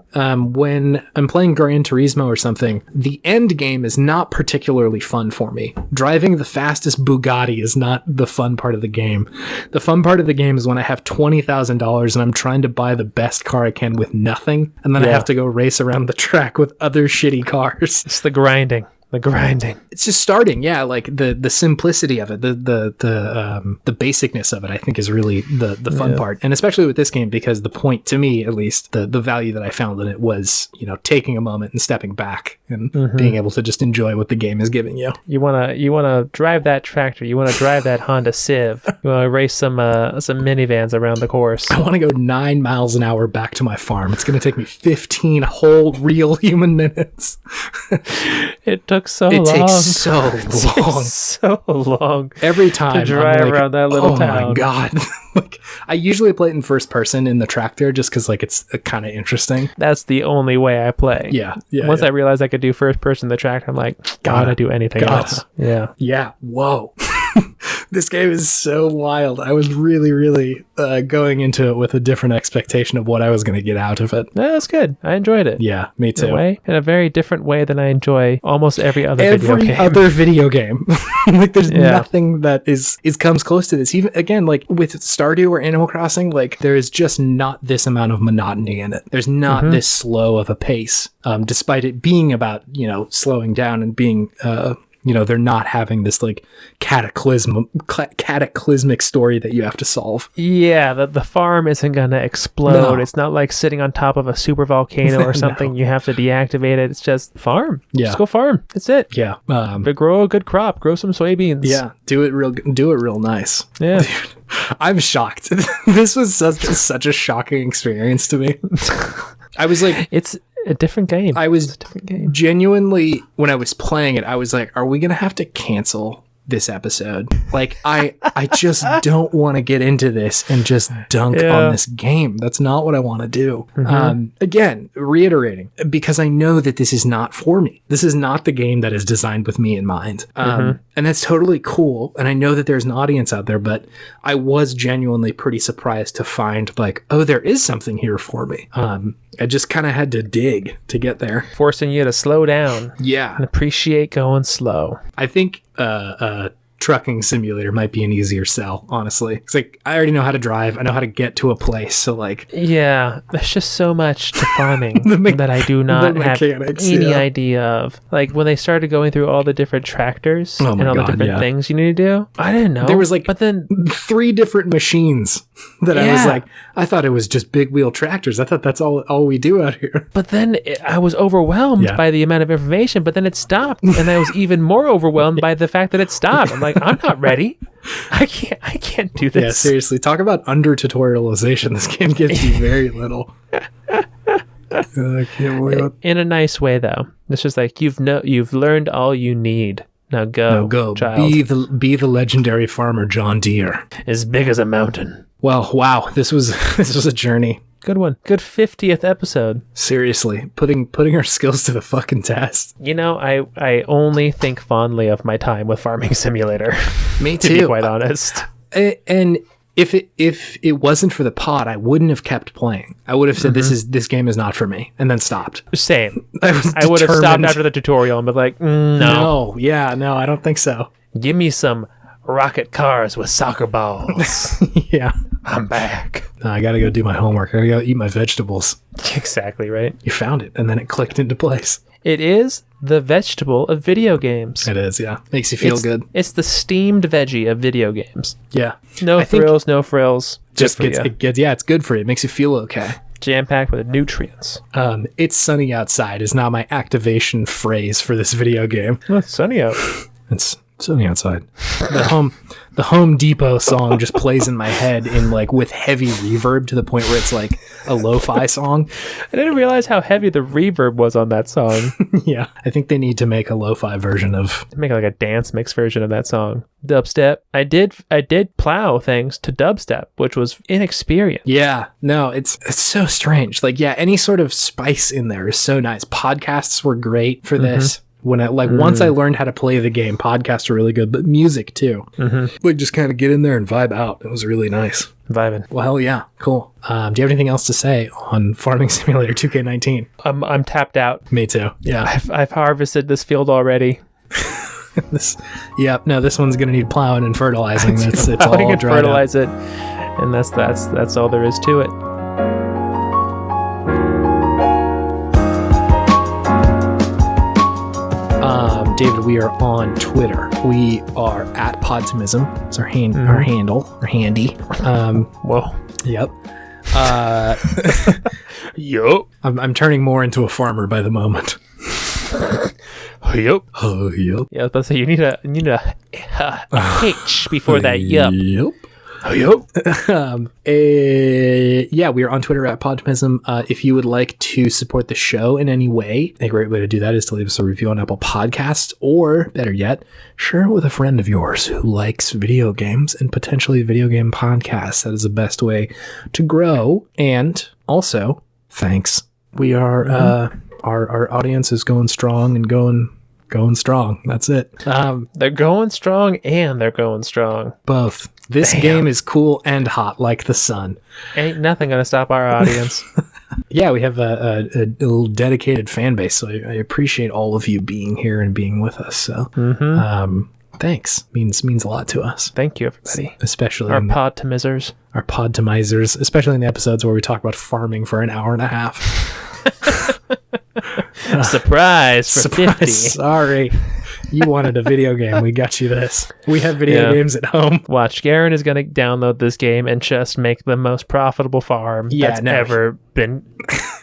when I'm playing Gran Turismo or something, the end game is not particularly fun for me. Driving the fastest Bugatti is not the fun part of the game. The fun part of the game is when I have $20,000 and I'm trying to buy the best car I can with nothing, and then I have to go race around the track with other shitty cars. It's the grinding. It's just starting, like the simplicity of it, the basicness of it, I think is really the fun part. And especially with this game, because the point, to me at least, the value that I found in it was, taking a moment and stepping back and being able to just enjoy what the game is giving you. You wanna drive that tractor, you wanna drive that Honda Civ, you wanna race some minivans around the course. I want to go 9 miles an hour back to my farm. It's going to take me 15 whole real human minutes. It takes so long every time to drive around that little town. Oh my god. Like, I usually play it in first person in the tractor just because like it's kind of interesting. That's the only way I play. Once I realized I could do first person in the tractor, I'm like, gotta do anything else. Whoa. This game is so wild. I was really, really going into it with a different expectation of what I was going to get out of it. No, that's good. I enjoyed it. Yeah, me too. In a very different way than I enjoy almost every other video game. Like, there's nothing that comes close to this. Even again, like with Stardew or Animal Crossing, like there is just not this amount of monotony in it. There's not this slow of a pace, despite it being about slowing down and being they're not having this like cataclysmic story that you have to solve. Yeah, the farm isn't gonna explode. No. It's not like sitting on top of a super volcano or something. You have to deactivate it. It's just farm. Yeah, just go farm. That's it. Yeah, but grow a good crop. Grow some soybeans. Yeah, do it real nice. Yeah. Dude, I'm shocked. This was such a shocking experience to me. I was like, it's a different game. I was genuinely, when I was playing it, I was like, are we going to have to cancel this episode? Like, I just don't want to get into this and just dunk on this game. That's not what I want to do. Again, reiterating, because I know that this is not for me. This is not the game that is designed with me in mind. And that's totally cool. And I know that there's an audience out there, but I was genuinely pretty surprised to find like, oh, there is something here for me. I just kind of had to dig to get there. Forcing you to slow down. Yeah. And appreciate going slow. I think trucking simulator might be an easier sell, honestly. It's like, I already know how to drive. I know how to get to a place. So like... Yeah, there's just so much to farming that I do not have any idea of. Like, when they started going through all the different tractors and all the different things you need to do, I didn't know. There was like but then 3 different machines that I was like, I thought it was just big wheel tractors. I thought that's all we do out here. But then I was overwhelmed by the amount of information, but then it stopped. And I was even more overwhelmed by the fact that it stopped. I'm like, I'm not ready. I can't do this. Yeah, seriously. Talk about under tutorialization. This game gives you very little. I can't believe it. In a nice way, though. It's just like you've learned all you need. Now go, child. Be the legendary farmer John Deere. As big as a mountain. Well, wow. This was a journey. Good one. Good 50th episode. Seriously, putting our skills to the fucking test. I only think fondly of my time with Farming Simulator. Me too. To be quite honest. And if it wasn't for the pod, I wouldn't have kept playing. I would have said this game is not for me, and then stopped. Same. I would have stopped after the tutorial and been like, no. No, I don't think so. Give me some rocket cars with soccer balls. Yeah. I'm back. I gotta go do my homework. I gotta go eat my vegetables. Exactly, right? You found it, and then it clicked into place. It is the vegetable of video games. It is, yeah. Makes you feel good. It's the steamed veggie of video games. Yeah. No frills, no frills. It's good for you. It makes you feel okay. Jam-packed with nutrients. It's sunny outside is now my activation phrase for this video game. Oh, it's sunny out. Sunny outside. The Home Depot song just plays in my head in like with heavy reverb to the point where it's like a lo-fi song. I didn't realize how heavy the reverb was on that song. Yeah, I think they need to make a lo-fi version of... Make like a dance mix version of that song. Dubstep. I did plow things to dubstep, which was inexperienced. Yeah, no, it's so strange. Like, yeah, any sort of spice in there is so nice. Podcasts were great for this. When once I learned how to play the game, podcasts were really good, but music too. Like just kind of get in there and vibe out. It was really nice. Vibing. Well, hell yeah, cool. Do you have anything else to say on Farming Simulator 2K19? I'm tapped out. Me too. Yeah, I've harvested this field already. This one's gonna need plowing and fertilizing. It's all Plowing and dried fertilize up. it, and that's all there is to it. David, we are on Twitter. We are at Podtimism. It's our handle, or handy. Whoa. Yep. Yup. I'm turning more into a farmer by the moment. Yup. Oh, yep. Yeah, I was about to say you need a H before that. Yup. Yep. Oh, yup. Yeah, we are on Twitter at Podtimism. If you would like to support the show in any way, a great way to do that is to leave us a review on Apple Podcasts, or better yet, share it with a friend of yours who likes video games and potentially video game podcasts. That is the best way to grow. And also, thanks. We are our audience is going strong and going strong. That's it. They're going strong and they're going strong. Both. This game is cool and hot like the sun. Ain't nothing gonna stop our audience. Yeah, we have a little dedicated fan base, so I appreciate all of you being here and being with us. So, thanks. Means a lot to us. Thank you, everybody. Especially our Podtimizers. Our Podtimizers, especially in the episodes where we talk about farming for an hour and a half. Surprise for 50. Sorry. You wanted a video game. We got you this. We have video games at home. Watch, Garen is going to download this game and just make the most profitable farm that's ever been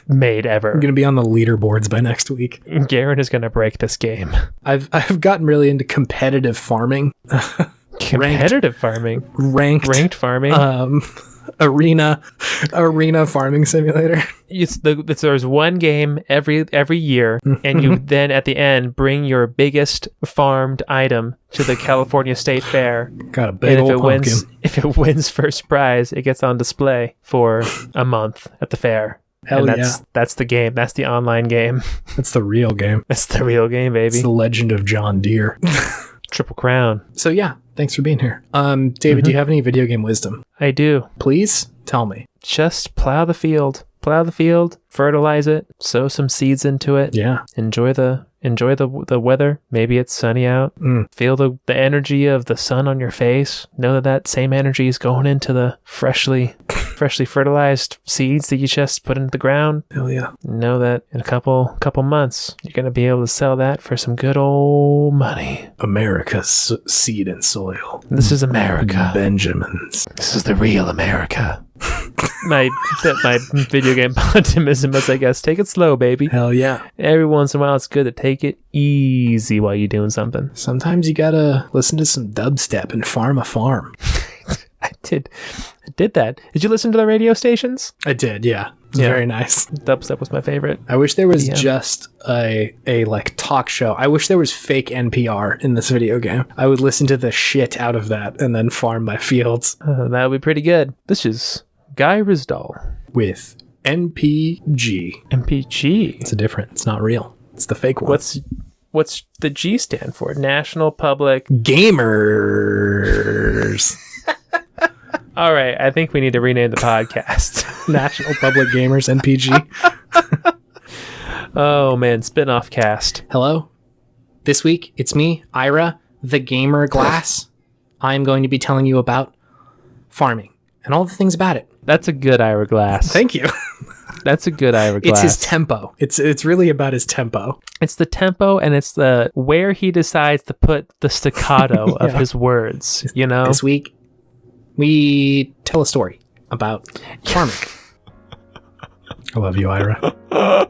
made ever. I'm going to be on the leaderboards by next week. Garen is going to break this game. I've gotten really into competitive farming. Competitive farming? Ranked farming? Arena farming simulator. There's one game every year, and you then at the end bring your biggest farmed item to the California State Fair. Got a big old pumpkin. If it wins first prize, it gets on display for a month at the fair. That's the game. That's the online game. That's the real game. That's the real game, baby. It's the Legend of John Deere. Triple Crown. So yeah, thanks for being here. David, do you have any video game wisdom? I do. Please tell me. Just plow the field, fertilize it, sow some seeds into it. Yeah. Enjoy the weather. Maybe it's sunny out. Feel the energy of the sun on your face. Know that same energy is going into the freshly fertilized seeds that you just put into the ground. Hell yeah. Know that in a couple months you're going to be able to sell that for some good old money. America's seed and soil. This is America. Benjamins. This is the real America. my video game optimism is, I guess, take it slow, baby. Hell yeah. Every once in a while it's good to take it easy while you're doing something. Sometimes you gotta listen to some dubstep and farm a farm. I did that. Did you listen to the radio stations? I did, yeah. It was very nice. Dubstep was my favorite. I wish there was just a like talk show. I wish there was fake NPR in this video game. I would listen to the shit out of that and then farm my fields. That would be pretty good. This is Guy Rizdal with NPG. NPG. It's it's not real. It's the fake one. What's the G stand for? National Public Gamers. All right, I think we need to rename the podcast. National Public Gamers, NPG. Oh man, spin-off cast. Hello. This week, it's me, Ira, the Gamer Glass. I'm going to be telling you about farming and all the things about it. That's a good Ira Glass. Thank you. That's a good Ira Glass. It's his tempo. It's really about his tempo. It's the tempo, and it's the where he decides to put the staccato of his words, you know? This week, we tell a story about farming. I love you, Ira.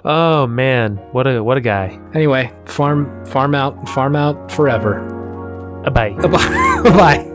Oh man, what a guy. Anyway, farm out forever. Bye. Bye.